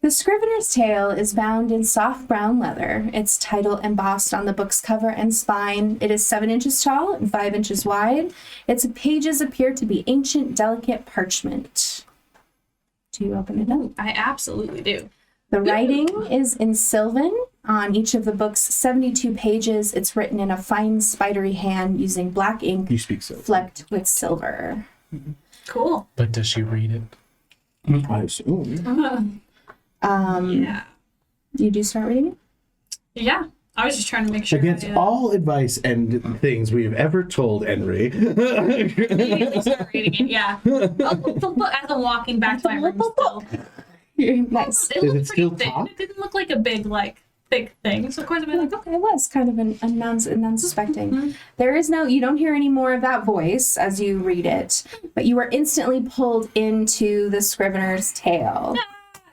The Scrivener's Tale is bound in soft brown leather, its title embossed on the book's cover and spine. It is 7 inches tall and 5 inches wide. Its pages appear to be ancient, delicate parchment. Do you open it up? I absolutely do. The writing is in Sylvan. On each of the book's 72 pages, it's written in a fine, spidery hand using black ink You speak so. flecked with silver. Cool. But does she read it? I assume. Yeah. You do start reading it? Yeah. I was just trying to make sure. Against I, all advice and things we have ever told Henry. immediately start reading it. Yeah. As I'm walking back to my room still. Nice. It Is looked it still pretty thin. top? It didn't look like a big thing. So of course I'm like, okay. It was kind of a non-suspecting. There is you don't hear any more of that voice as you read it, but you are instantly pulled into the Scrivener's Tale.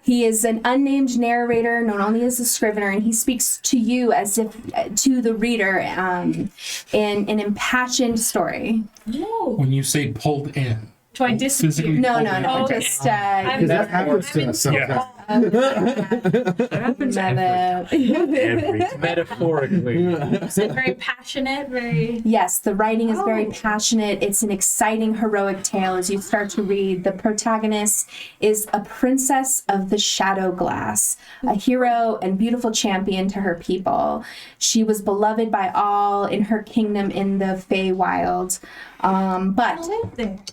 He is an unnamed narrator known only as the Scrivener, and he speaks to you as if to the reader in an impassioned story. Whoa. When you say pulled in, Do I disappear? physically No, pulled no, in. no. Okay. Just Because that happens to us sometimes. That happens Every time. Metaphorically. Is it very passionate? Very. Yes, the writing is very passionate. It's an exciting, heroic tale as you start to read. The protagonist is a princess of the Shadow Glass, a hero and beautiful champion to her people. She was beloved by all in her kingdom in the Feywild. But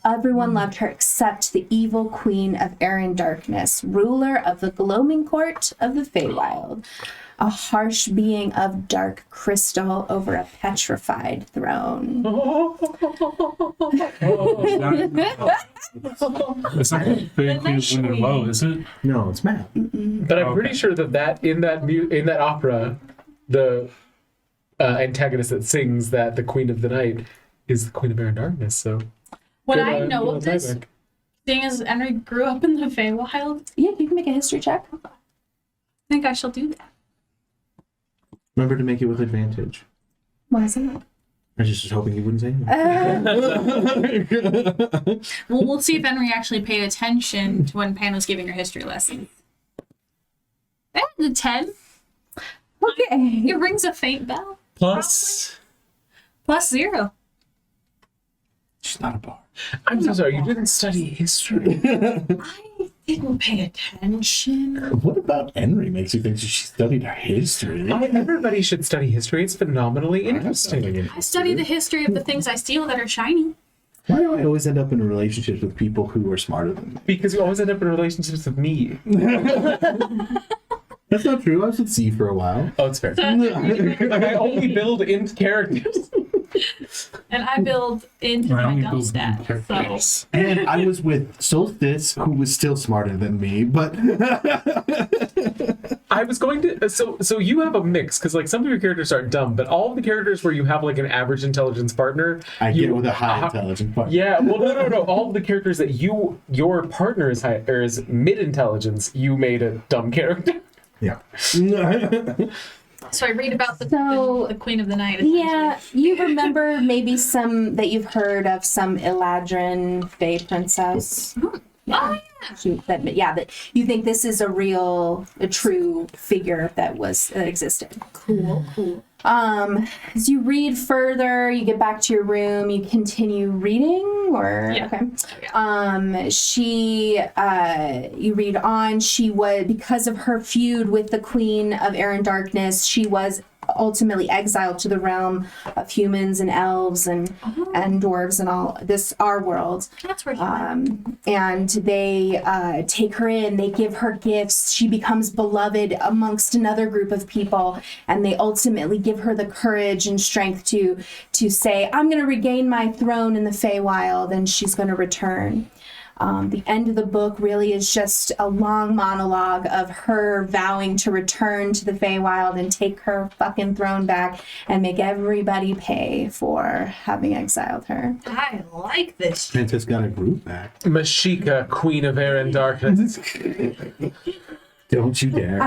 everyone loved her except the evil queen of Aran Darkness, ruler of the gloaming court of the Feywild, a harsh being of dark crystal over a petrified throne. It's not very clear when and low, is it? No, it's Matt. But I'm pretty sure that in that opera, the antagonist that sings that the Queen of the Night is the Queen of Aran Darkness. So Would good, I know good of this? timing. Seeing as Henry grew up in the Feywild, Yeah, you can make a history check. I think I shall do that. Remember to make it with advantage. Why is that? I was just hoping you wouldn't say anything. We'll see if Henry actually paid attention to when Pan was giving her history lesson. That was a 10. Okay. It rings a faint bell. Plus, Plus 0. She's not a bar. I'm so sorry, you didn't study history. I didn't pay attention. What about Henry makes you think she studied history? Everybody should study history. It's phenomenally interesting. I study the history of the things I steal that are shiny. Why do I always end up in relationships with people who are smarter than me? Because you always end up in relationships with me. That's not true. I was with C for a while. Oh, it's fair. Like, I only build into characters. And I build into I my only dump build stat. So characters. And I was with Solstice, who was still smarter than me, but I was going to so you have a mix because like some of your characters are dumb, but all of the characters where you have like an average intelligence partner, I you, get with a high intelligence part. Yeah, well, no. All of the characters that your partner is high or is mid intelligence, you made a dumb character. Yeah. So I read about the Queen of the Night. Yeah, you remember maybe some that you've heard of some Eladrin Fey princess. Oh, yeah. That you think this is a true figure that existed. Cool. As you read further, you get back to your room, you continue reading, or Yeah. okay. You read on. She was, because of her feud with the Queen of Air and Darkness, she was ultimately exiled to the realm of humans and elves and dwarves and all this our world. That's where And they take her in, they give her gifts, she becomes beloved amongst another group of people, and they ultimately give her the courage and strength to say, I'm going to regain my throne in the Feywild, and she's going to return. The end of the book really is just a long monologue of her vowing to return to the Feywild and take her fucking throne back and make everybody pay for having exiled her. I like this. Princess got a group back. Meshika, Queen of Air and Darkness. Don't you dare.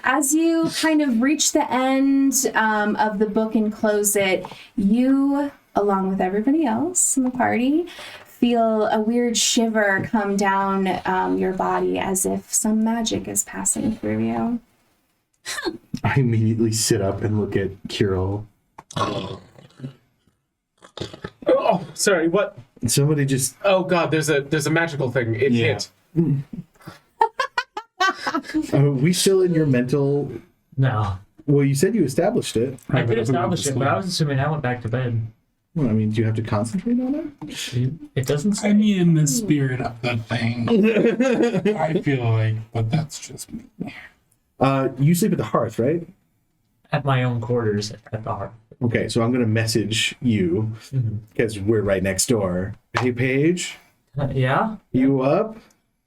As you kind of reach the end of the book and close it, you, along with everybody else in the party, feel a weird shiver come down your body as if some magic is passing through you. I immediately sit up and look at Kirill. Oh, sorry. What? Somebody just. Oh God, there's a magical thing. It Yeah. hit. Are we still in your mental? No. Well, you said you established it. I did establish it, but I was assuming I went back to bed. Well, I mean, do you have to concentrate on it? It doesn't say. I mean, in the spirit of the thing, I feel like, but that's just me. You sleep at the hearth, right? At my own quarters at the hearth. Okay, so I'm gonna message you because we're right next door. Hey, Paige, Yeah, you up?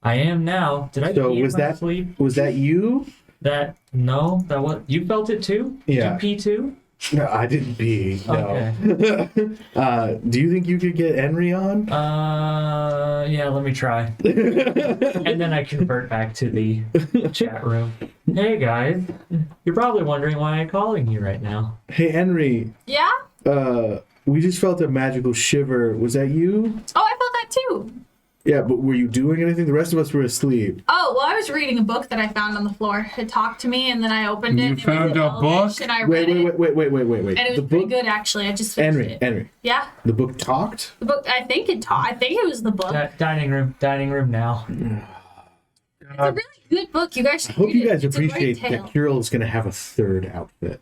I am now. Did I So pee was in my that sleep? was that you? No, that was you felt it too? Did Yeah. you pee too? No, I didn't pee. No. Okay. Do you think you could get Henry on? Yeah, let me try. And then I convert back to the chat room. Hey guys, you're probably wondering why I'm calling you right now. Hey, Henry. Yeah? We just felt a magical shiver. Was that you? Oh, I felt that too. Yeah, but were you doing anything? The rest of us were asleep. Oh, well, I was reading a book that I found on the floor. It talked to me, and then I opened it. You and it found was a Elvish, book? And I read it. Wait. And it was The pretty book, good, actually. I just finished it. Henry. Yeah? The book talked? The book, I think it taught. I think it was the book. Dining room now. It's a really good book. You guys should I hope read you it. guys It's a great appreciate tale. that Kirill is going to have a third outfit.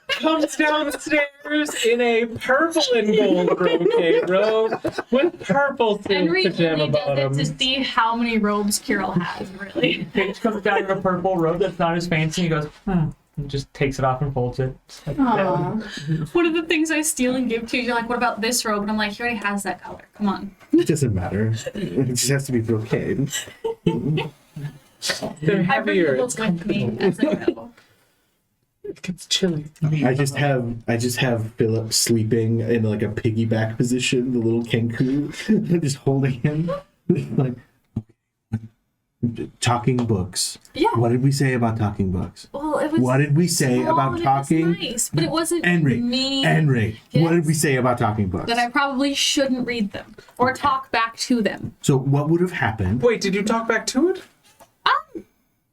Comes downstairs in a purple and gold brocade robe with purple Henry silk pajama really does it to bottoms. see how many robes Kirill has, really. Paige comes down in a purple robe that's not as fancy. He goes, and just takes it off and folds it. It's like, Aw. One of the things I steal and give to you, you're like, what about this robe? And I'm like, he already has that color. Come on. It doesn't matter. It just has to be brocade. They're I bring the heavier. book with me as I go. It gets chilly. I just have Philip sleeping in like a piggyback position, the little Kenku, just holding him. Like, talking books. Yeah. What did we say about talking books? Well, it was. What did we say small about and it was talking? nice, but it wasn't Henry, me. Henry, what did Yes. we say about talking books? That I probably shouldn't read them or talk back to them. So what would have happened? Wait, did you talk back to it?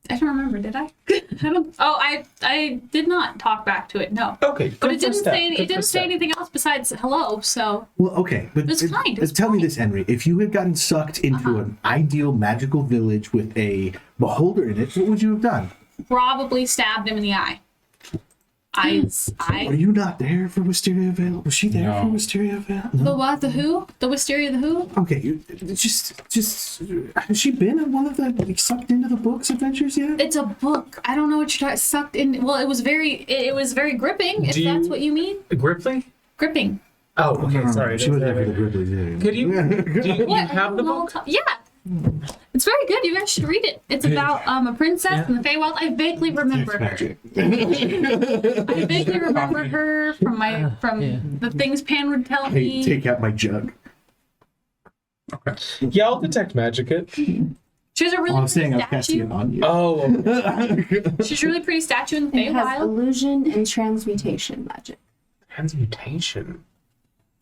I don't remember. Did I? I don't. Oh, I did not talk back to it. No. Okay, But good it didn't first step, say good it didn't first say step. anything else besides hello. So Well, okay, but It was kind, it was tell me kind. this, Henry. If you had gotten sucked into an ideal magical village with a beholder in it, what would you have done? probably stabbed him in the eye. Were you not there for Wisteria Vale? Was she there for No. Wisteria Vale? The what? The who? The Wisteria the who? Okay, just has she been in one of the like, sucked into the books adventures yet? It's a book. I don't know what you're talking. Sucked in. Well, it was very gripping. If Do that's you- what you mean. Gripply? Gripping. Oh, okay, sorry. She was there for the Gribbly too. Could you? Do you What? have the book? Yeah. It's very good. You guys should read it. It's about a princess in the Feywild. I vaguely remember her. Magic. I vaguely remember her from the things Pan would tell Hey, me. take out my jug. Yeah, I'll detect magic it. She was a really I'm saying pretty I'm casting it statue. on you. Oh, She's a really pretty statue in the It has Feywild. illusion and transmutation magic. transmutation.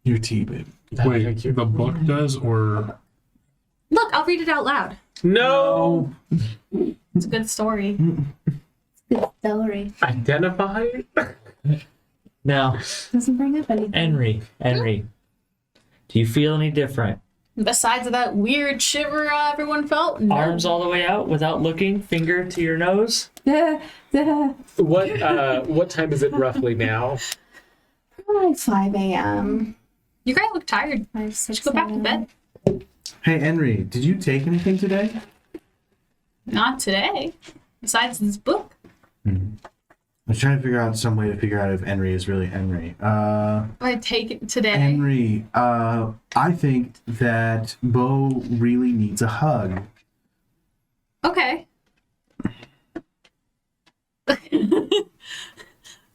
Your tea, babe. Wait, Thank you. the book does, or Look, I'll read it out loud. No. It's a good story. Good story. Identify. Now, Doesn't bring up anything. Henry, do you feel any different? Besides that weird shiver everyone felt, no. Arms all the way out without looking, finger to your nose? What time is it roughly now? Like 5 a.m. You guys look tired. 5, 6 Go back to bed. Hey, Henry, did you take anything today? Not today. Besides this book. I was trying to figure out some way to figure out if Henry is really Henry. I take it today. Henry, I think that Bo really needs a hug. Okay.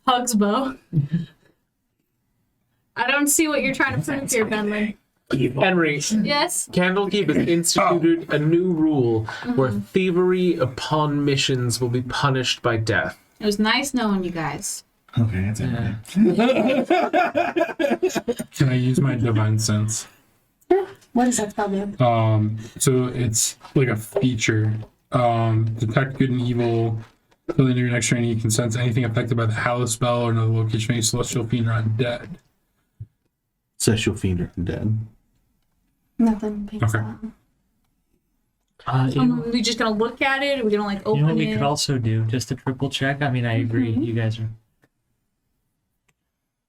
Hugs, Bo. I don't see what you're trying to prove here, Benley. Henry, Yes? Candlekeep has instituted a new rule where thievery upon missions will be punished by death. It was nice knowing you guys. Okay, that's Henry. can I use my divine sense? What does that spell do? So it's like a feature. Detect good and evil. Till the end of your next training, you can sense anything affected by the Hallow spell or another location of any celestial fiend or undead. Celestial fiend or dead. Nothing. Picks Okay. up. Are we just gonna look at it? Are we gonna like You know what open we it? could also do, just to triple check? I mean, I agree. You guys are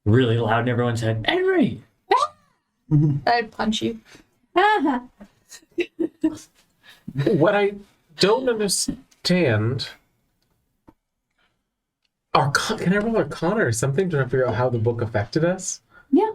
really loud and everyone said, Henry! I'd punch you. What I don't understand. Can I roll Arcana or something to figure out how the book affected us? Yeah.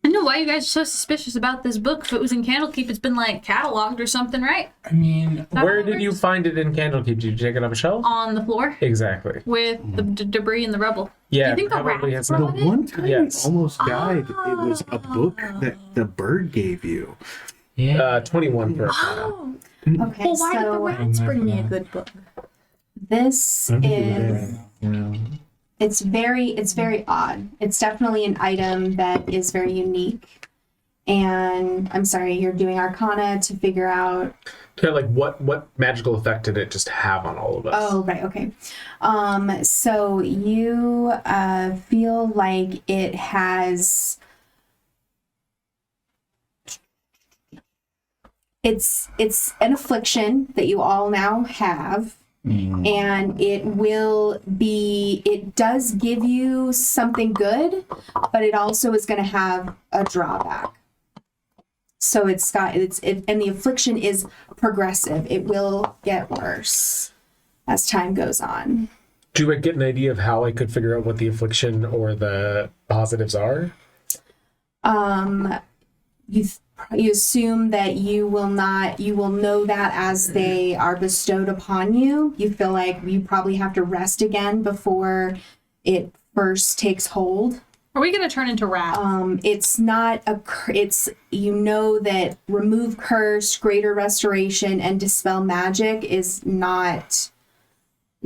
I know why you guys are so suspicious about this book. If it was in Candlekeep, it's been like cataloged or something, right? I mean, That Where how it did you works? find it in Candlekeep? Did you take it off a shelf? On the floor Exactly. with the debris and the rubble. Yeah, you think the probably rats has brought some. The one time Yes. you almost died, it was a book that the bird gave you. Yeah. 21 for Arcana. Oh, Okay, well, why did the so rats bring me a good book? this is it's very odd. It's definitely an item that is very unique. And I'm sorry, you're doing Arcana to figure out. Kind of like what magical effect did it just have on all of us? Oh, right, okay. So you feel like it has. It's an affliction that you all now have. And it does give you something good, but it also is going to have a drawback. So and the affliction is progressive. It will get worse as time goes on. Do I get an idea of how I could figure out what the affliction or the positives are? You assume that you will know that as they are bestowed upon you. You feel like you probably have to rest again before it first takes hold. Are we gonna turn into rats? It's not it's that remove curse, greater restoration, and dispel magic is not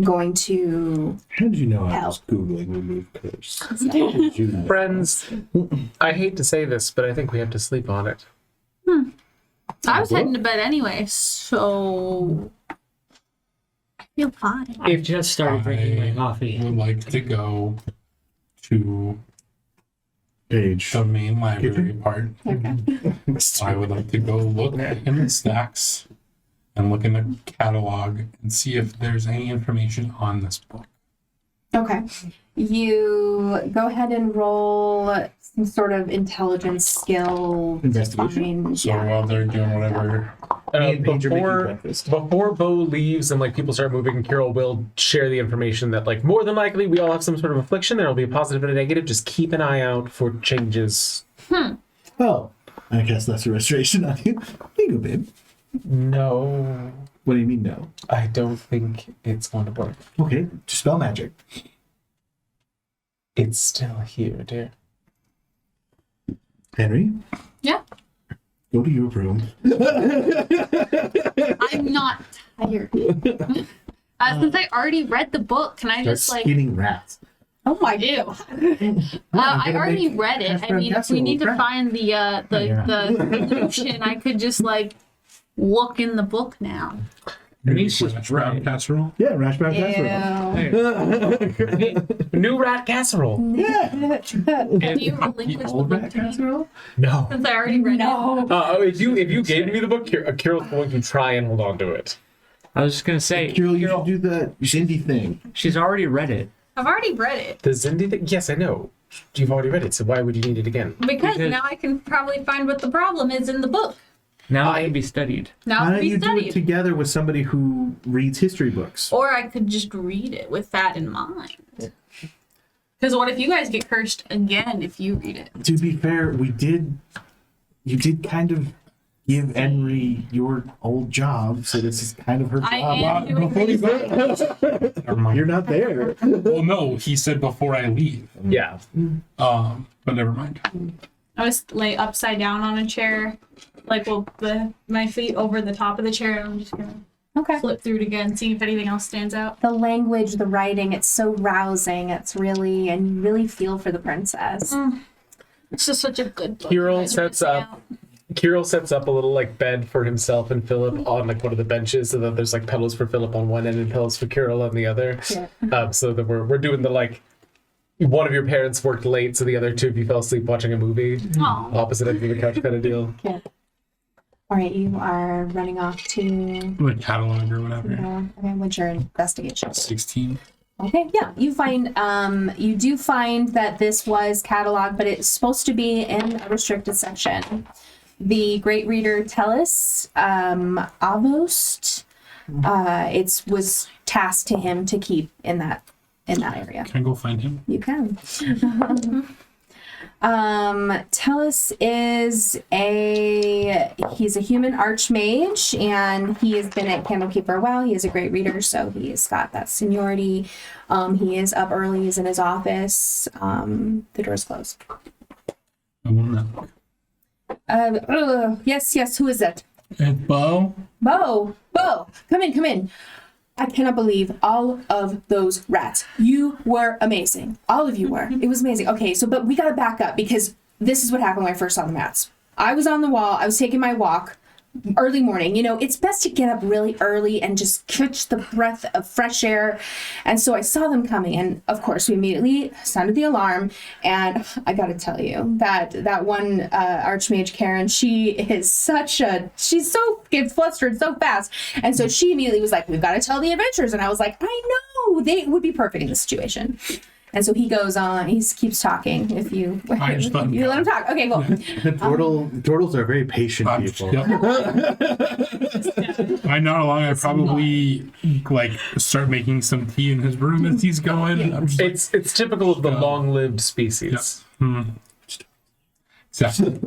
going to How did you know I Help. was Googling remove curse? How did you know? Friends, I hate to say this, but I think we have to sleep on it. I was heading to bed anyway, so I feel fine. I've just started drinking my I coffee. would like to go to Page. the main library part. okay. I would like to go look in the stacks and look in the catalog and see if there's any information on this book. Okay. You go ahead and roll some sort of intelligence skill. Investigation? Find- So while they're doing whatever, Me and Paige are making Before breakfast. Bo leaves and like people start moving, Kirill will share the information that like more than likely we all have some sort of affliction. There will be a positive and a negative. Just keep an eye out for changes. Oh, I guess that's a restoration on you. There you go, babe. No, What do you mean, no? I don't think it's going to work. Okay, just spell magic. It's still here, dear. Henry, Yeah. go to your room. I'm not tired. Since I already read the book, can I Start just like? skinning rats. Oh my Ew. god. I gonna already make read it. hash I brown mean, if we casserole need to crap. find the solution, I could just like look in the book now. Denise's hash brown right. casserole. Yeah, rash brown casserole. Ew. New rat casserole. Yeah. Do you relinquish the Old book rat to me? casserole? No. Since I already read it. No. If you gave me the book, Kirill's going to try and hold on to it. I was just gonna say, Kirill, you should do the Shindy thing. she's already read it. I've already read it The Zindi thing? Yes, I know. You've already read it, so why would you need it again? because Because- now I can probably find what the problem is in the book. Now it can be studied. Now Why it don't can be you do it studied. together with somebody who reads history books? Or I could just read it with that in mind. Because what if you guys get cursed again if you read it? To be fair, you did kind of give Henry your old job, so this is kind of her job. I am doing Before you research. go, never mind. You're not there. Well, no, he said before I leave. Yeah. But never mind. I was lay upside down on a chair, like my feet over the top of the chair, and I'm just gonna Okay. flip through it again, see if anything else stands out. The language, the writing, it's so rousing. It's really, and you really feel for the princess. It's just such a good book. Kirill You guys are sets missing up- out. Kirill sets up a little like bed for himself and Philip on like one of the benches, so that there's like pillows for Philip on one end and pillows for Kirill on the other. Yeah. So that we're doing the like one of your parents worked late, so the other two of you fell asleep watching a movie. Aw. Opposite end of the couch kind of deal. Yeah. All right, you are running off to, Like catalog or whatever. okay, what's your investigation? 16. Okay, yeah, you do find that this was cataloged, but it's supposed to be in a restricted section. The great reader Tellus, Avost, it was tasked to him to keep in that area. Can I go find him? You can. Tellus he's a human archmage, and he has been at Candlekeep for a while. He is a great reader, so he's got that seniority. He is up early, he's in his office. The door's closed. I will not. Yes, who is it? And Bo? Bo, come in. I cannot believe all of those rats. You were amazing. All of you were. It was amazing. Okay, but we gotta back up because this is what happened when I first saw the rats. I was on the wall, I was taking my walk, early morning. You know, it's best to get up really early and just catch the breath of fresh air. And so I saw them coming, and of course we immediately sounded the alarm. And I gotta tell you that one Archmage Karen, she's so gets flustered so fast. And so she immediately was like, we've got to tell the adventurers. And I was like, I know, they would be perfect in this situation. And so he goes on, he keeps talking. If you I just let him you go. let him talk. Okay, cool. The turtles are very patient people. Yep. I know how long I probably like start making some tea in his room as he's going. I'm just like, It's typical of the long-lived species. exactly.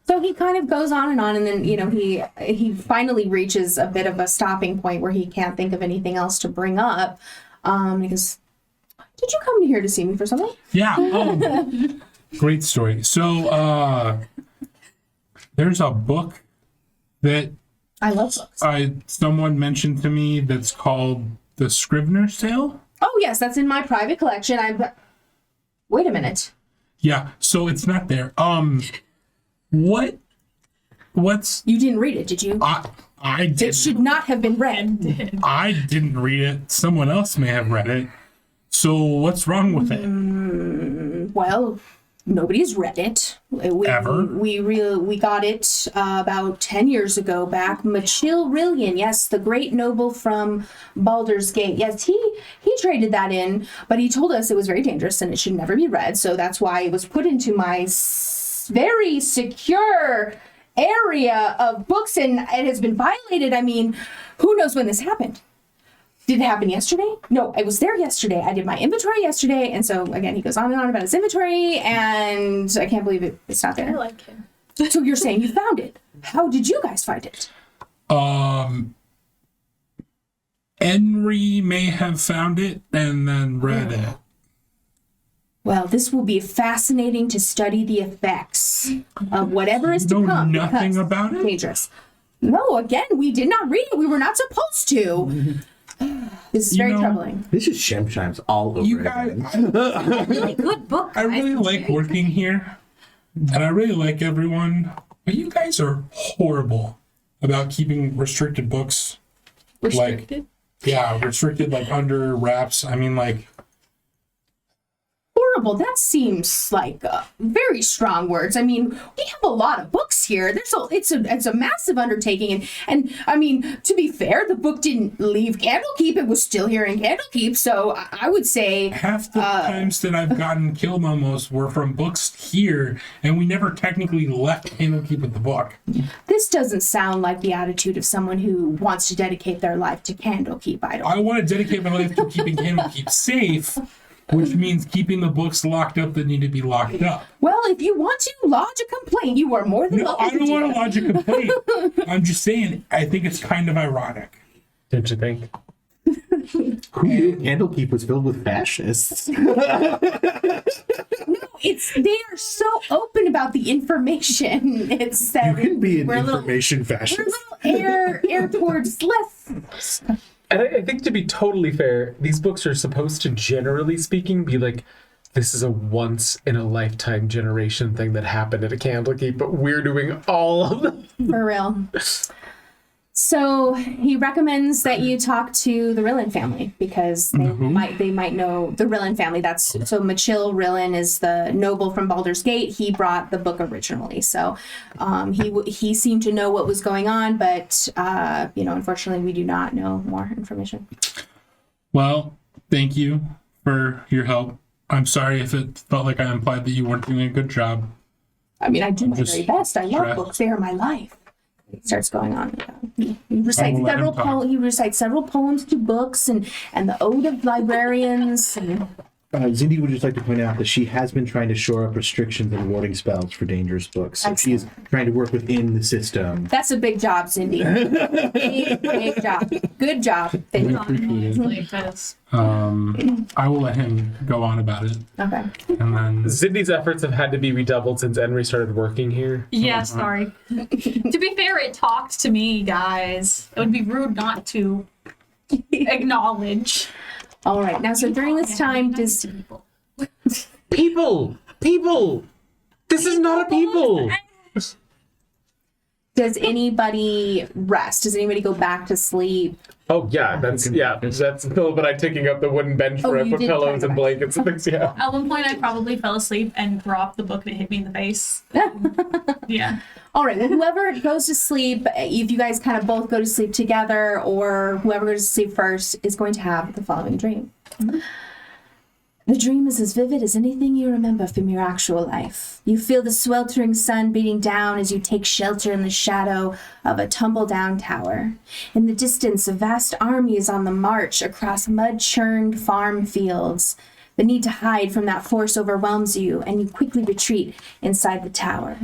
So he kind of goes on, and then he finally reaches a bit of a stopping point where he can't think of anything else to bring up. He goes, "Did you come here to see me for something?" Yeah. Great story. So there's a book that I love books. someone mentioned to me that's called The Scrivener Tale. Oh yes, that's in my private collection. Wait a minute. Yeah. So it's not there. What's You didn't read it, did you? I It did. should not have been read. I didn't read it. Someone else may have read it. So what's wrong with it? Well, Nobody's read it. Ever? We got it about 10 years ago back. Machill, yes, the great noble from Baldur's Gate. Yes, he traded that in, but he told us it was very dangerous and it should never be read. So that's why it was put into my very secure area of books, and it has been violated. I mean, who knows when this happened? Did it happen yesterday? No, I was there yesterday. I did my inventory yesterday. And so, again, he goes on and on about his inventory, and I can't believe it's not I there. like him. So you're saying you found it. How did you guys find it? Henry may have found it and then read it. Well, this will be fascinating to study the effects of whatever is to You know come. nothing because about it? Dangerous. No, again, we did not read it. We were not supposed to. This is very troubling. This is Shemshimes all over You again. guys, Really good book. I really like working here, and I really like everyone, but you guys are horrible about keeping restricted books. Restricted. Restricted, like under wraps. I mean, like, Horrible. That seems like very strong words. I mean, we have a lot of books here. It's a massive undertaking, and I mean, to be fair, the book didn't leave Candlekeep. It was still here in Candlekeep. So I would say half the times that I've gotten killed almost were from books here, and we never technically left Candlekeep with the book. this doesn't sound like the attitude of someone who wants to dedicate their life to Candlekeep. I want to dedicate my life to keeping Candlekeep safe, which means keeping the books locked up that need to be locked up. Well, if you want to lodge a complaint, you are more than No, welcome I to don't do want it. to lodge a complaint. I'm just saying, I think it's kind of ironic. Don't you think? Who knew Candlekeep was filled with fascists? They are so open about the information. It's that You can be an we're a little- information we're a fascist. little air towards less. And I think to be totally fair, these books are supposed to, generally speaking, be like, this is a once in a lifetime generation thing that happened at a Candlekeep, but we're doing all of them. For real. So he recommends that you talk to the Rillen family because they might know the Rillen family. That's so Machill Rillen is the noble from Baldur's Gate. He brought the book originally, so he seemed to know what was going on, but unfortunately, we do not know more information. Well, thank you for your help. I'm sorry if it felt like I implied that you weren't doing a good job. I mean, I do my Just very best. I love stressed. books; they are my life. It starts going on. He recites will let him several talk. He recites several poems to books and the Ode of Librarians. Zindi would just like to point out that she has been trying to shore up restrictions and warding spells for dangerous books. So she is trying to work within the system. That's a big job, Cindy. big job. Good job. Thank you. Honestly, 'cause I will let him go on about it. Okay. And then Sydney's efforts have had to be redoubled since Henry started working here. yeah, sorry. To be fair, it talked to me, guys. It would be rude not to acknowledge. All right. Now, so during this time, does People! This is not a people! anybody rest? Does anybody go back to sleep? Oh, yeah, that's Philip and I taking up the wooden bench where I you put did pillows kind and of blankets and things, yeah. At one point, I probably fell asleep and dropped the book and it hit me in the face. Yeah. All right. Well, whoever goes to sleep, if you guys kind of both go to sleep together, or whoever goes to sleep first, is going to have the following dream. The dream is as vivid as anything you remember from your actual life. You feel the sweltering sun beating down as you take shelter in the shadow of a tumble-down tower. In the distance, a vast army is on the march across mud-churned farm fields. The need to hide from that force overwhelms you, and you quickly retreat inside the tower.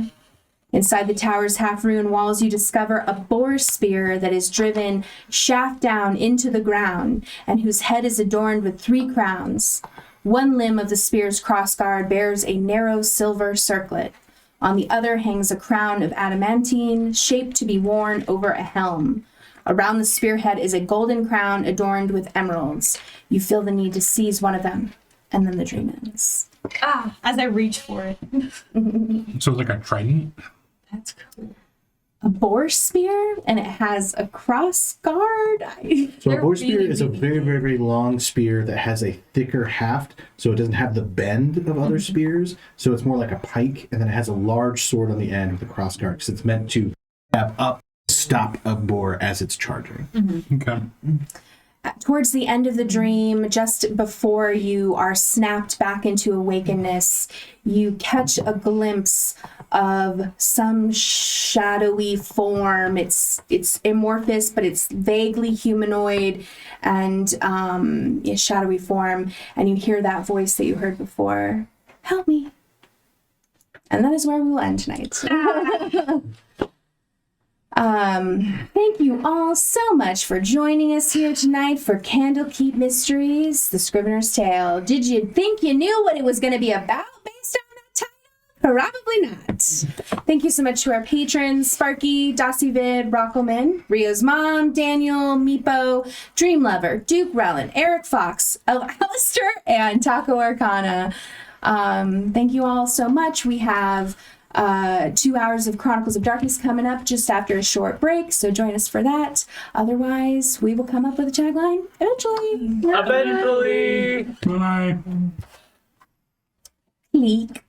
Inside the tower's half-ruined walls, you discover a boar spear that is driven shaft down into the ground and whose head is adorned with 3 crowns. One limb of the spear's crossguard bears a narrow silver circlet. On the other hangs a crown of adamantine, shaped to be worn over a helm. Around the spearhead is a golden crown adorned with emeralds. You feel the need to seize one of them, and then the dream ends. As I reach for it. so it's like a trident. That's cool. a boar spear, and it has a cross guard. So a They're boar spear really is a very, very, very long spear that has a thicker haft, so it doesn't have the bend of other spears. So it's more like a pike, and then it has a large sword on the end with a cross guard because it's meant to stab up, stop a boar as it's charging. Okay. Towards the end of the dream, just before you are snapped back into awakeness, you catch a glimpse of some shadowy form. It's amorphous, but it's vaguely humanoid and a shadowy form. And you hear that voice that you heard before. Help me. And that is where we will end tonight. Thank you all so much for joining us here tonight for Candlekeep Mysteries, The Scrivener's Tale. Did you think you knew what it was going to be about based on that title? Probably not. Thank you so much to our patrons, Sparky, Dossivid, Rockelman, Rio's mom, Daniel, Meepo, Dream Lover, Duke Rellan, Eric Fox, Alistair, and Taco Arcana. Thank you all so much. We have 2 hours of Chronicles of Darkness coming up just after a short break, so join us for that. Otherwise, we will come up with a tagline eventually. Eventually. Bye. Leak.